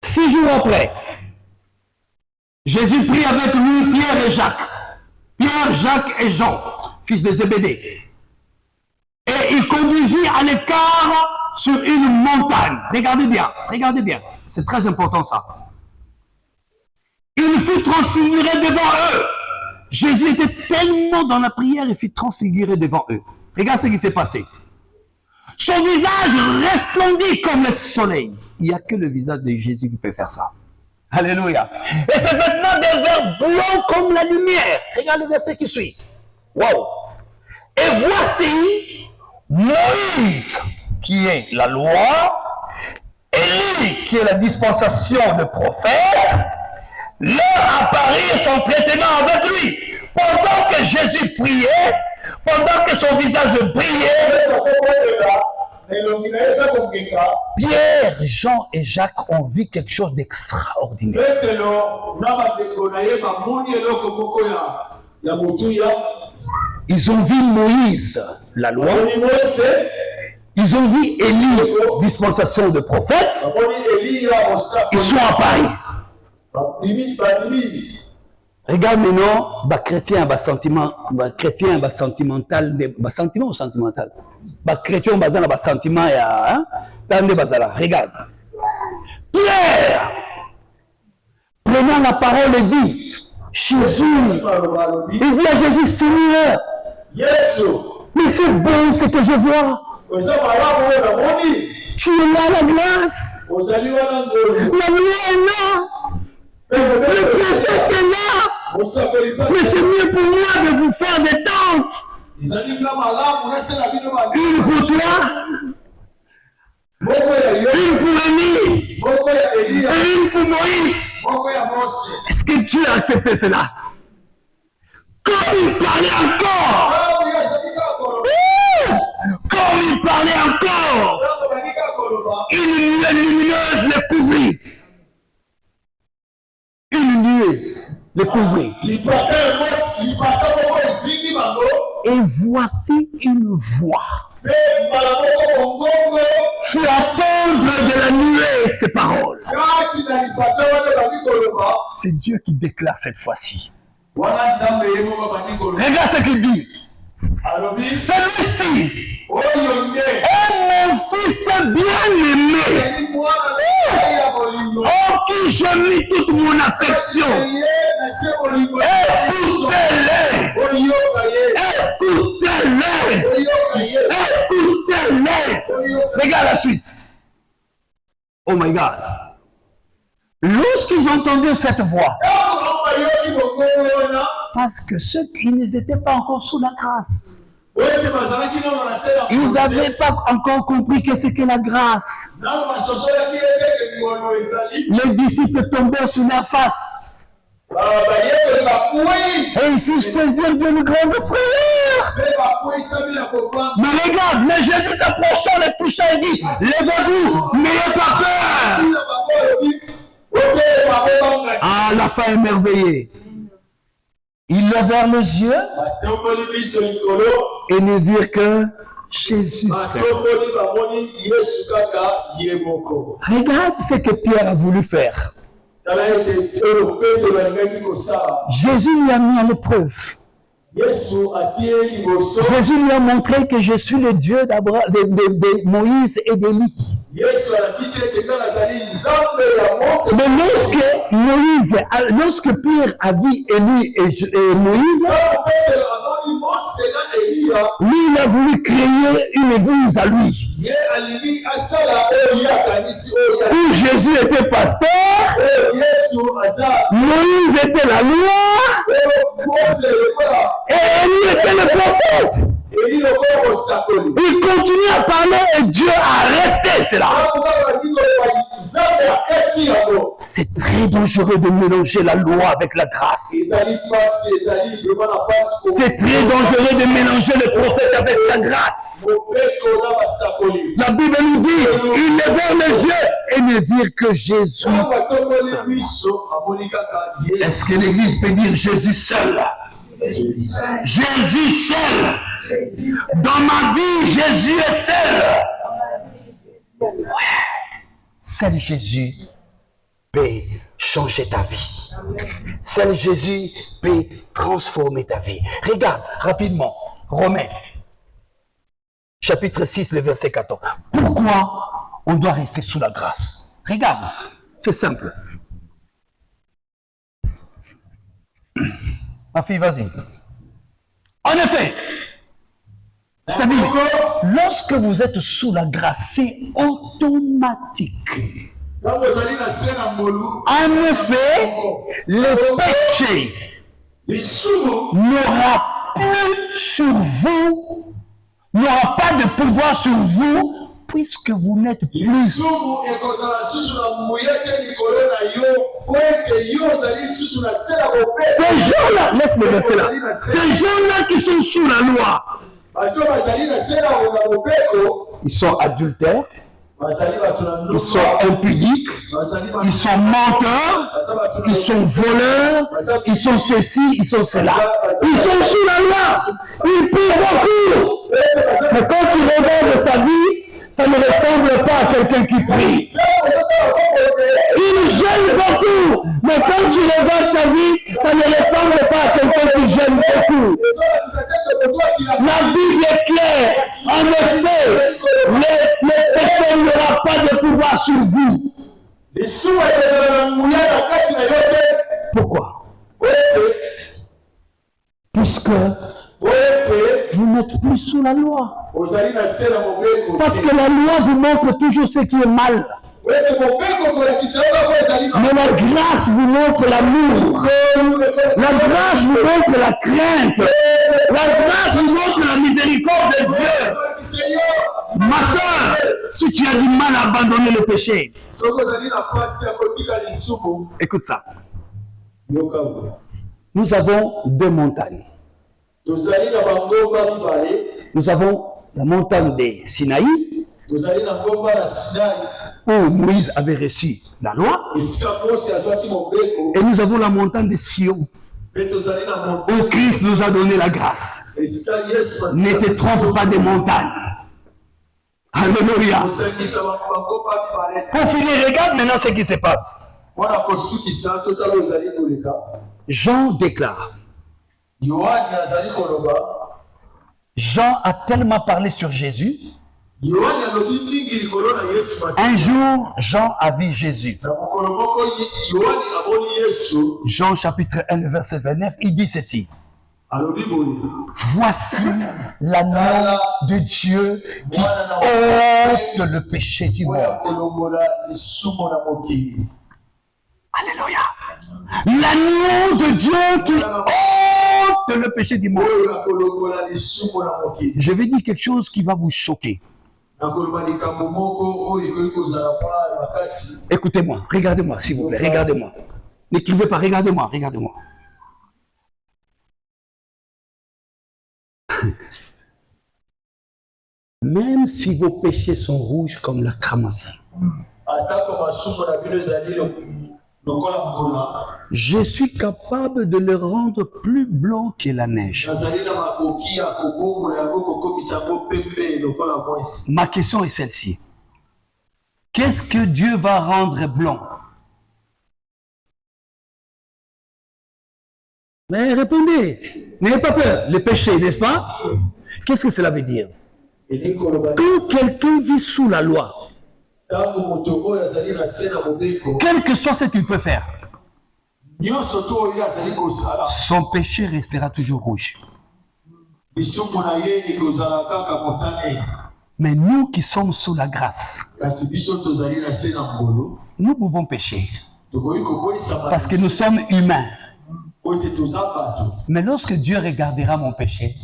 Six jours après, Jésus prit avec lui Pierre et Jacques. Pierre, Jacques et Jean, fils de Zébédée. Et il conduisit à l'écart sur une montagne. Regardez bien. C'est très important ça. Il fut transfiguré devant eux. Jésus était tellement dans la prière, il fut transfiguré devant eux. Regarde ce qui s'est passé. Son visage resplendit comme le soleil. Il n'y a que le visage de Jésus qui peut faire ça. Alléluia. Et ses vêtements devinrent blancs comme la lumière. Regarde le verset qui suit. Wow. Et voici Moïse, qui est la loi, Élie, qui est la dispensation de prophète, leur apparurent s'entretenant avec lui. Pendant que Jésus priait, pendant que son visage brillait, Pierre, Jean et Jacques ont vu quelque chose d'extraordinaire. Ils ont vu Moïse, la loi. Ils ont vu Élie, dispensation de prophète. Ils sont à Paris. Regarde maintenant, chrétien, sentimental, sentiment ou sentimental? Chrétien, sentiment, regarde. Pierre, prenant la parole, dit, Jésus, il dit à Jésus, Seigneur, mais c'est bon ce que je vois. Tu es là à la grâce. La lumière est là. Le prophète est là. Mais c'est mieux pour moi de vous faire des tentes. Une pour toi, une pour Élie, et une pour Moïse. Est-ce que Dieu a accepté cela? Comme il parlait encore, comme il parlait encore, une nuée lumineuse les couvrit. Une nuée les couvrit. Et voici une voix. Faut attendre de la nuée ces paroles. C'est Dieu qui déclare cette fois-ci. Regarde ce qu'il dit. Celui-ci est mon fils bien-aimé, en qui je mis toute mon affection. Écoutez-les, écoutez-les, écoutez-les. Regarde la suite. Oh my God. Lorsqu'ils entendaient cette voix, parce que ceux qui n'étaient pas encore sous la grâce, ils n'avaient pas encore compris que c'était la grâce. Les disciples tombèrent sur leur face. Et ils furent saisis d'une grande frayeur. Mais regarde, mais Jésus s'approchant, les toucha et dit, levez-vous, n'ayez pas peur. Ah, la fin émerveillée. Ils levèrent les yeux et ne virent que Jésus seul. Regarde ce que Pierre a voulu faire. Jésus lui a mis à l'épreuve. Jésus lui a montré que je suis le Dieu de Moïse et d'Élie. Mais lorsque Pierre a vu Élie et Moïse, lui il a voulu créer une église à lui. Où Jésus était pasteur, Moïse était la loi, et Élie était le prophète. Il continue à parler et Dieu a arrêté cela. C'est très dangereux de mélanger la loi avec la grâce. C'est très dangereux de mélanger le prophète avec la grâce. La Bible nous dit, ils levèrent les yeux et ne virent que Jésus seul. Est-ce que l'Église peut dire Jésus seul? Jésus seul. Dans ma vie, Jésus est seul. Ouais. Seul Jésus peut changer ta vie. Seul Jésus peut transformer ta vie. Regarde rapidement, Romains, chapitre 6, le verset 14. Pourquoi on doit rester sous la grâce? Regarde, c'est simple. Ma fille, vas-y. En effet, c'est-à-dire, lorsque vous êtes sous la grâce, c'est automatique. En effet, le péché n'aura plus sur vous, n'aura pas de pouvoir sur vous, puisque vous n'êtes plus. Ces gens-là, laisse le verset là. Ces gens-là qui sont sous la loi, ils sont adultères, ils sont impudiques, ils sont menteurs, ils sont voleurs, ils sont ceci, ils sont cela. Ils sont sous la loi, ils prient beaucoup. Mais quand tu regardes sa vie, ça ne ressemble pas à quelqu'un qui prie. Il gêne beaucoup. Mais quand tu regardes sa vie, ça ne ressemble pas à quelqu'un qui gêne beaucoup. La Bible est claire. En effet, les péchés n'auront pas de pouvoir sur vous. Pourquoi? vous n'êtes plus sous la loi. Parce que la loi vous montre toujours ce qui est mal. Mais la grâce vous montre l'amour. La grâce vous montre la crainte. La grâce vous montre la miséricorde de Dieu. Ma soeur, si tu as du mal à abandonner le péché, écoute ça. Nous avons deux montagnes. Nous avons la montagne des Sinaï, où Moïse avait reçu la loi, et nous avons la montagne de Sion, où Christ nous a donné la grâce. Ne te trompe pas des montagnes. Alléluia. Pour finir, regarde maintenant ce qui se passe. Jean déclare. Jean a tellement parlé sur Jésus. Un jour, Jean a vu Jésus. Jean chapitre 1, verset 29, il dit ceci. Voici l'agneau de Dieu qui ôte le péché du monde. Alléluia. L'agneau de Dieu qui ôte le péché du monde. Je vais dire quelque chose qui va vous choquer. Écoutez-moi, regardez-moi s'il vous plaît, regardez-moi. N'écrivez pas, regardez-moi, regardez-moi. Même si vos péchés sont rouges comme la cramoisi, je suis capable de le rendre plus blanc que la neige. Ma question est celle-ci. Qu'est-ce que Dieu va rendre blanc? Mais répondez, n'ayez pas peur, le péché, n'est-ce pas? Qu'est-ce que cela veut dire? Quand quelqu'un vit sous la loi, quel que soit ce qu'il peut faire, son péché restera toujours rouge. Mais nous qui sommes sous la grâce, nous pouvons pécher parce que nous sommes humains. Mais lorsque Dieu regardera mon péché,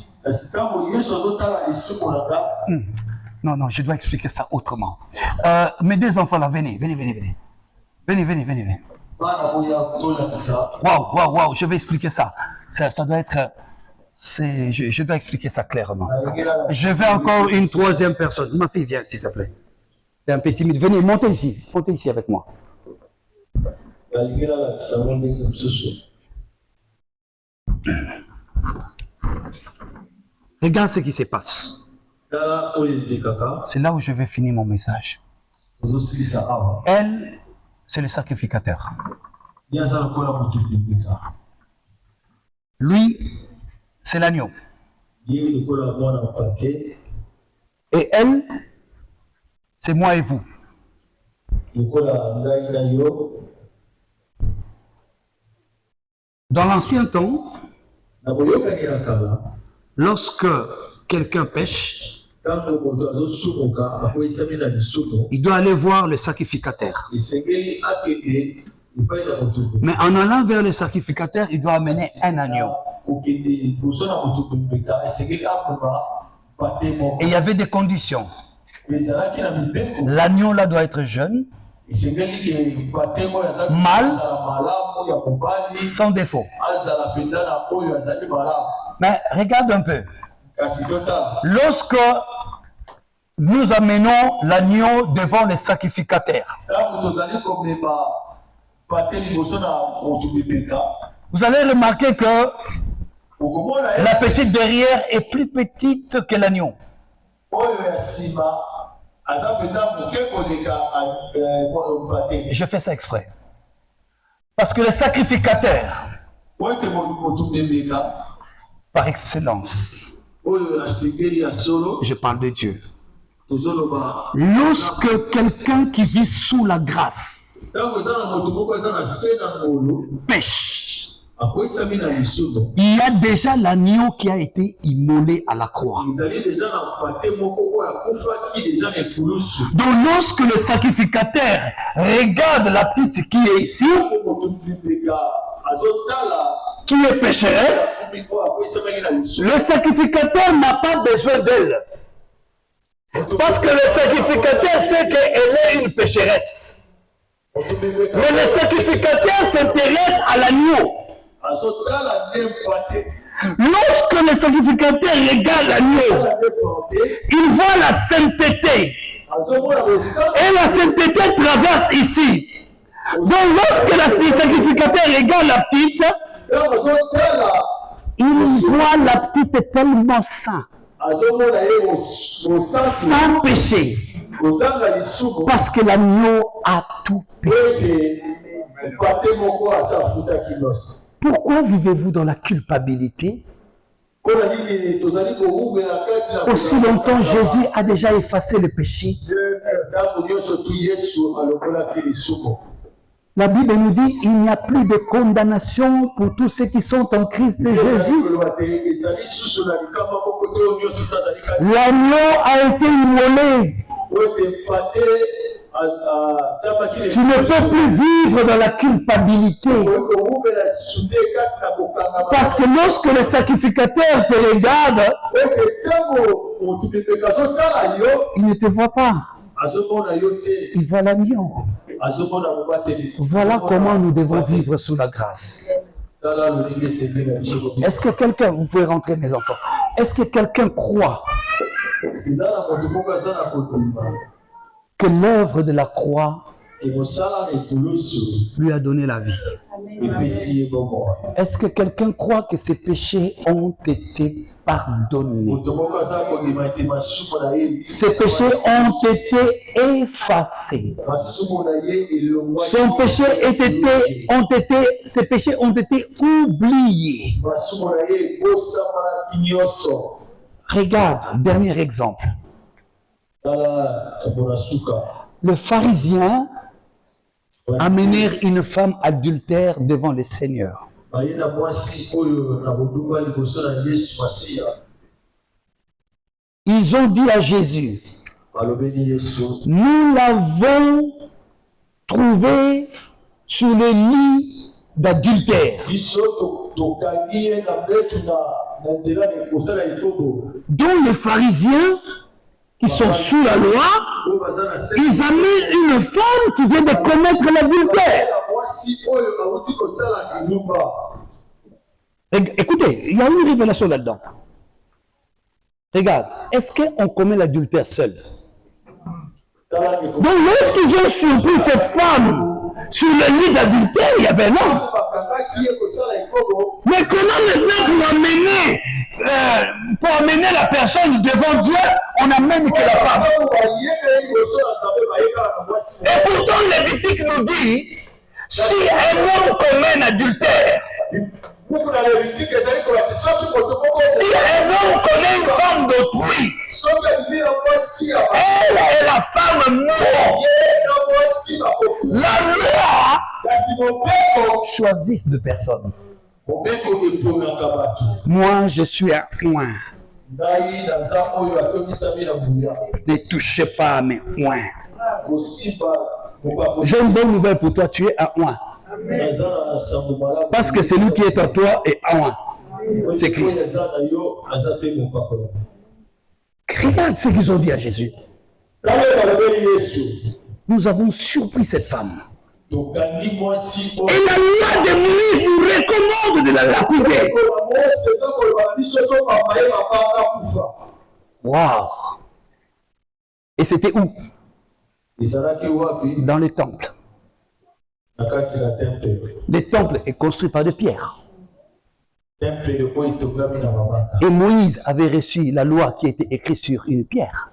non, je dois expliquer ça autrement. Mes deux enfants là, venez. Waouh, je vais expliquer ça. Ça doit être... Je dois expliquer ça clairement. Je veux encore une troisième personne. Ma fille, viens, s'il te plaît. T'es un peu timide. Venez, montez ici avec moi. Regarde ce qui se passe. C'est là où je vais finir mon message. Elle, c'est le sacrificateur. Lui, c'est l'agneau. Et elle, c'est moi et vous. Dans l'ancien temps, lorsque quelqu'un pêche, il doit aller voir le sacrificateur. Mais en allant vers le sacrificateur, il doit amener un agneau. Et il y avait des conditions. L'agneau là doit être jeune, mâle, sans défaut. Mais regarde un peu. Lorsque nous amenons l'agneau devant les sacrificateurs, vous allez remarquer que la petite derrière est plus petite que l'agneau. Je fais ça exprès. Parce que le sacrificateur, par excellence, je parle de Dieu. Lorsque quelqu'un qui vit sous la grâce pêche, Il y a déjà l'agneau qui a été immolé à la croix. Donc lorsque le sacrificateur regarde la petite qui est ici, qui est pécheresse, le sacrificateur n'a pas besoin d'elle. Parce que le sacrificateur sait qu'elle est une pécheresse. Mais le sacrificateur s'intéresse à l'agneau. Lorsque le sacrificateur regarde l'agneau, il voit la sainteté. Et la sainteté traverse ici. Donc lorsque le sacrificateur regarde la petite, il voit la petite tellement sainte. Sans péché. Parce que l'agneau a tout péché. Pourquoi vivez-vous dans la culpabilité? Aussi longtemps, Jésus a déjà effacé le péché. La Bible nous dit qu'il n'y a plus de condamnation pour tous ceux qui sont en Christ Jésus. L'agneau a été immolé. Tu ne peux plus vivre dans la culpabilité. Parce que lorsque le sacrificateur te regarde, il ne te voit pas. Il voit l'agneau. Voilà comment nous devons vivre sous la grâce. Est-ce que quelqu'un, vous pouvez rentrer mes enfants, est-ce que quelqu'un croit que l'œuvre de la croix lui a donné la vie? Est-ce que quelqu'un croit que ses péchés ont été pardonnés? Ses péchés ont été effacés. Ses péchés ont été oubliés. Regarde, dernier exemple. Le pharisien amenèrent une femme adultère devant le Seigneur. Ils ont dit à Jésus, nous l'avons trouvée sur le lit d'adultère. Donc les pharisiens qui sont sous la loi, ils amènent une femme qui vient de commettre l'adultère. Écoutez, il y a une révélation là-dedans. Regarde, est-ce qu'on commet l'adultère seul? Donc lorsqu'ils ont surpris cette femme sur le lit d'adultère, il y avait un homme. Mais comment maintenant pour amener la personne devant Dieu, on amène que la femme? Et pourtant Lévitique nous dit, si un homme commet un adultère, si un homme connaît une femme d'autrui, elle et la femme mourent. La loi choisissent de personnes. Moi, je suis un oin. Ne touchez pas à mes oins. J'ai une bonne nouvelle pour toi, tu es un oin. Parce que celui qui est en toi est un oin. C'est Christ. Regarde ce qu'ils ont dit à Jésus. Nous avons surpris cette femme. Et la loi de Moïse nous recommande de la lapider. Waouh! Et c'était où? Dans les temples. Le temple est construit par des pierres. Et Moïse avait reçu la loi qui était écrite sur une pierre.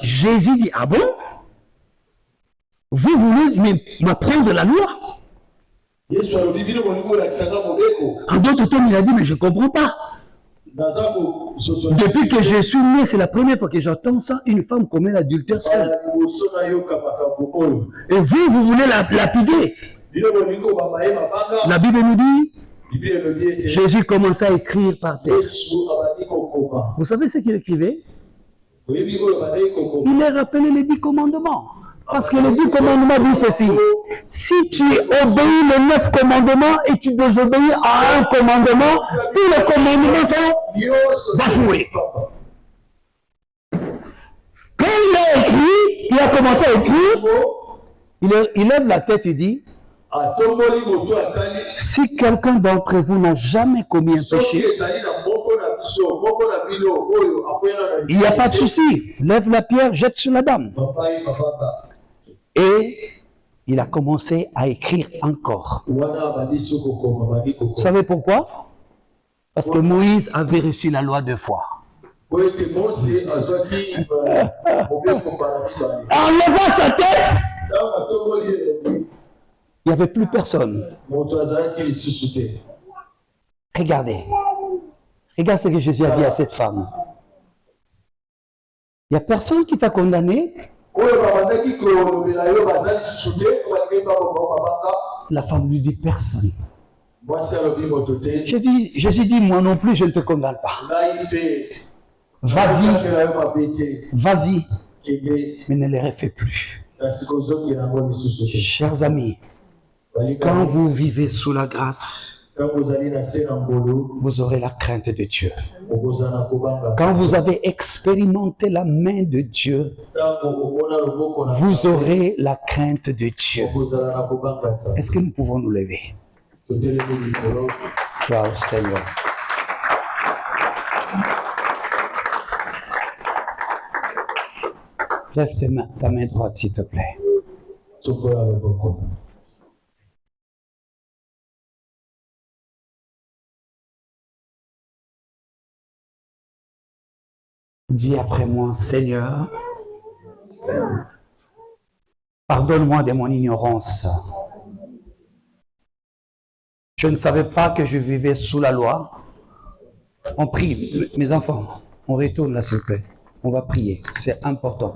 Jésus dit, ah bon? Vous voulez m'apprendre la loi? En d'autres termes, il a dit, mais je ne comprends pas. Depuis que je suis né, c'est la première fois que j'entends ça, une femme commet l'adultère seule. Et vous voulez la lapider? La Bible nous dit, Jésus commençait à écrire par terre. Vous savez ce qu'il écrivait? Il a rappelé les 10 commandements. Parce que les 10 commandements disent ceci. Si tu obéis les 9 commandements et tu désobéis à un commandement, tous les commandements sont bafoués. Quand il a écrit, il a commencé à écrire, il lève la tête et dit, si quelqu'un d'entre vous n'a jamais commis un péché, il n'y a pas de souci. Lève la pierre, jette sur la dame. Et il a commencé à écrire encore. Vous savez pourquoi? Parce que Moïse avait reçu la loi 2 fois. En levant sa tête, il n'y avait plus personne. Regardez. Regarde ce que Jésus a dit à cette femme. Il n'y a personne qui t'a condamné. La femme lui dit personne. Jésus dit, moi non plus, je ne te condamne pas. Vas-y, vas-y, mais ne les refais plus. Chers amis, quand vous vivez sous la grâce, vous aurez la crainte de Dieu. Quand vous avez expérimenté la main de Dieu, vous aurez la crainte de Dieu. Est-ce que nous pouvons nous lever? Gloire au Seigneur. Lève ta main droite, s'il te plaît. Dis après moi, Seigneur, pardonne-moi de mon ignorance. Je ne savais pas que je vivais sous la loi. On prie, mes enfants, on retourne là, s'il vous plaît. On va prier, c'est important.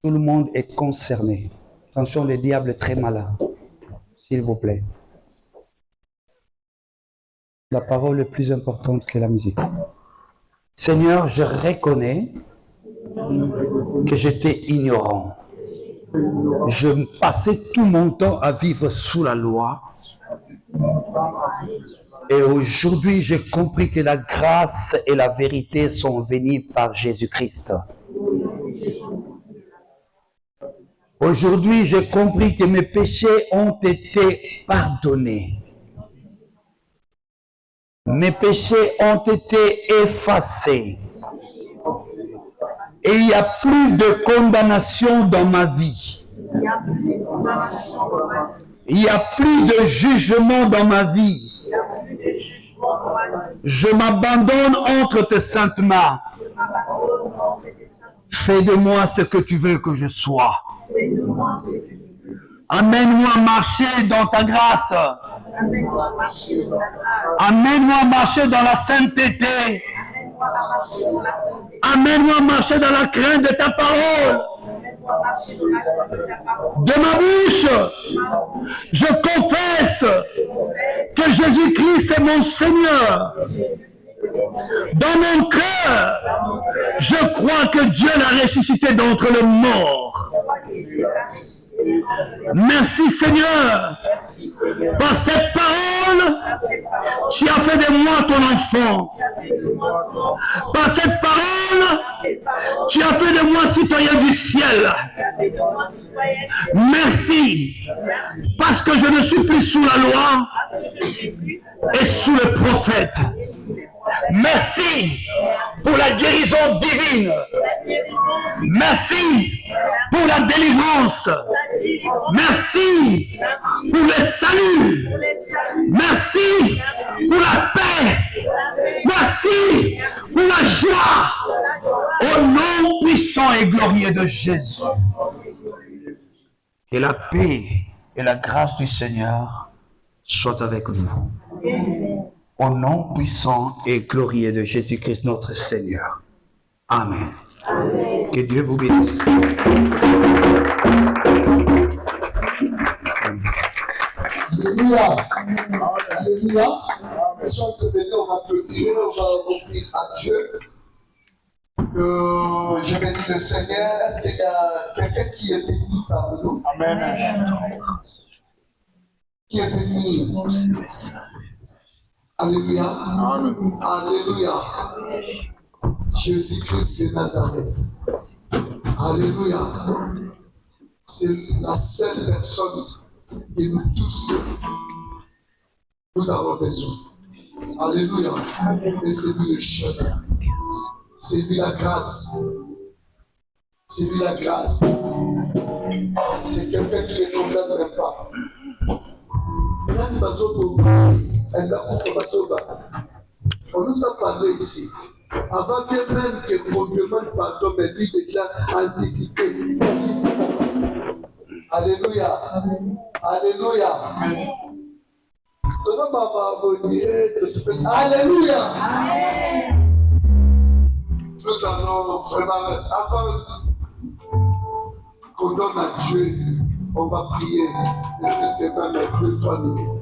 Tout le monde est concerné. Attention, le diable est très malin. S'il vous plaît. La parole est plus importante que la musique. Seigneur, je reconnais que j'étais ignorant. Je passais tout mon temps à vivre sous la loi. Et aujourd'hui, j'ai compris que la grâce et la vérité sont venues par Jésus-Christ. Aujourd'hui, j'ai compris que mes péchés ont été pardonnés. Mes péchés ont été effacés. Et il n'y a plus de condamnation dans ma vie. Il n'y a plus de jugement dans ma vie. Je m'abandonne entre tes saintes mains. Fais de moi ce que tu veux que je sois. Amène-moi à marcher dans ta grâce. Amène-moi à marcher dans la sainteté. Amène-moi à marcher dans la crainte de ta parole. De ma bouche, je confesse que Jésus-Christ est mon Seigneur. Dans mon cœur, je crois que Dieu l'a ressuscité d'entre les morts. Merci Seigneur. Par cette parole, tu as fait de moi ton enfant. Par cette parole, tu as fait de moi citoyen du ciel. Merci. Parce que je ne suis plus sous la loi et sous le prophète. Merci pour la guérison divine. Merci pour la délivrance. Merci pour le salut. Merci pour la paix. Merci pour la joie. Au nom puissant et glorieux de Jésus. Que la paix et la grâce du Seigneur soient avec vous. Au nom puissant et glorieux de Jésus-Christ notre Seigneur. Amen. Amen. Que Dieu vous bénisse. Amen. Alléluia. Alléluia. Les gens sont venus, on va clôturer, on va offrir à Dieu. Je bénis le Seigneur. Est-ce qu'il y a quelqu'un qui est béni parmi nous? Amen. Qui est béni? Alléluia. Amen. Alléluia. Jésus-Christ de Nazareth. Alléluia. C'est la seule personne que nous tous, nous avons besoin. Alléluia. Et c'est lui le chemin. C'est lui la grâce. C'est lui la grâce. C'est quelqu'un qui ne condamne même pas. On nous a parlé ici. Avant que même que qu'on demande pardon, mais lui déjà anticipé. Alléluia. Alléluia. Alléluia. Nous allons vraiment, avant qu'on donne à Dieu, on va prier le festival avec 2-3 minutes.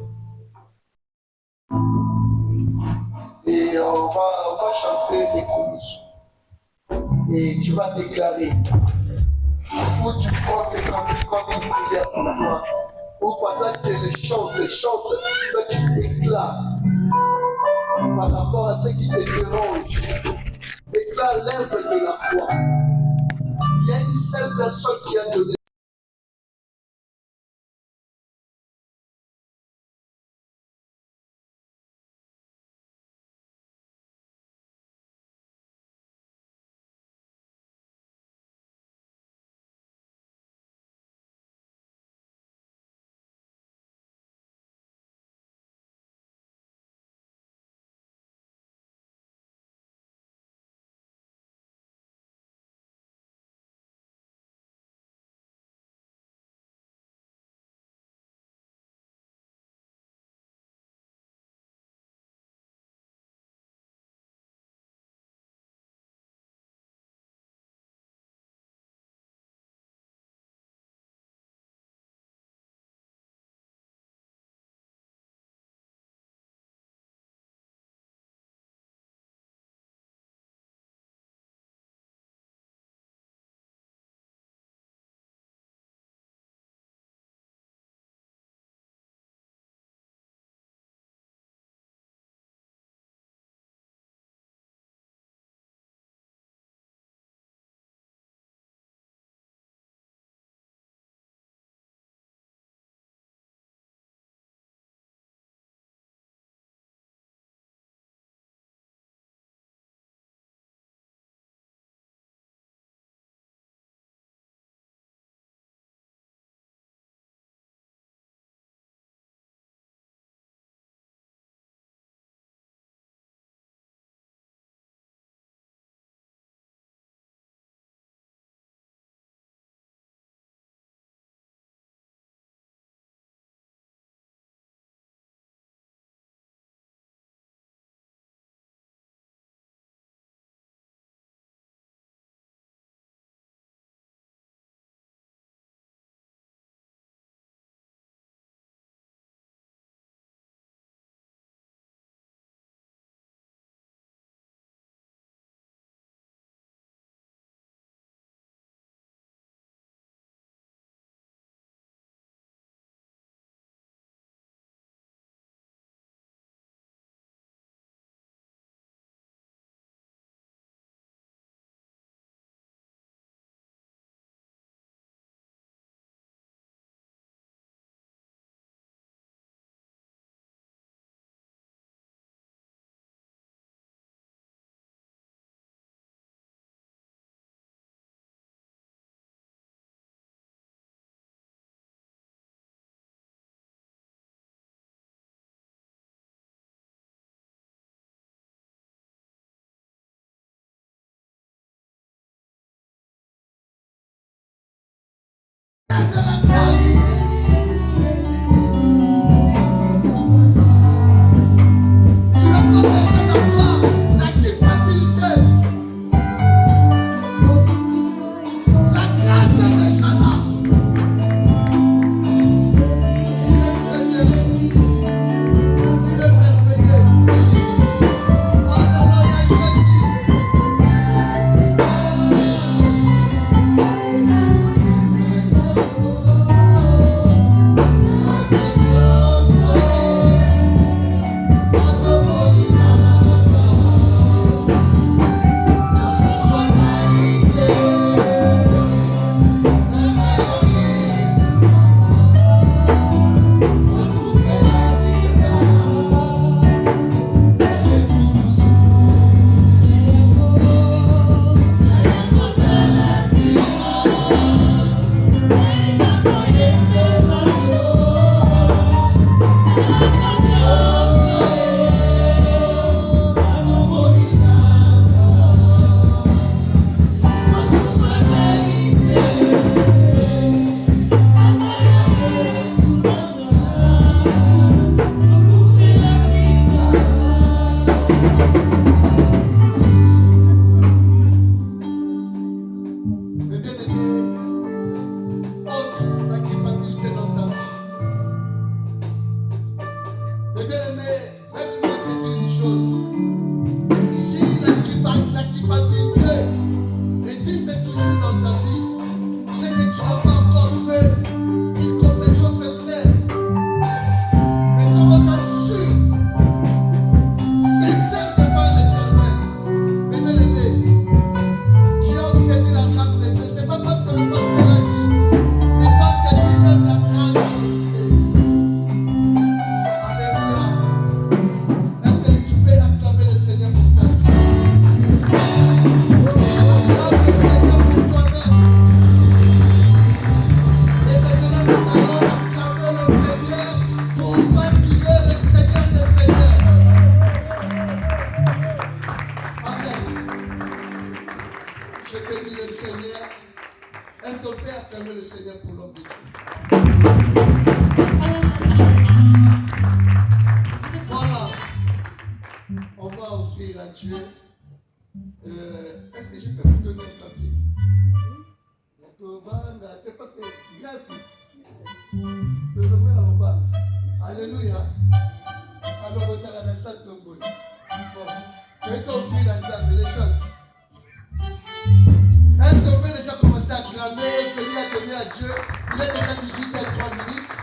Et on va chanter les chorus. Et tu vas déclarer. Ou tu prends ces cantiques comme une prière pour toi. Ou pendant que tu chantes, toi tu déclares par rapport à ce qui te dérange. Déclare l'œuvre de la foi. Il y a une seule personne qui a donné Dieu. Est-ce que je peux vous donner un cantique? Parce que grâce, alléluia. Alors, on t'a la salle de bon. Que ton fils a dit les choses. Est-ce qu'on peut déjà commencer à clamer et venir à donner à Dieu? Il est déjà 18 h 3 minutes.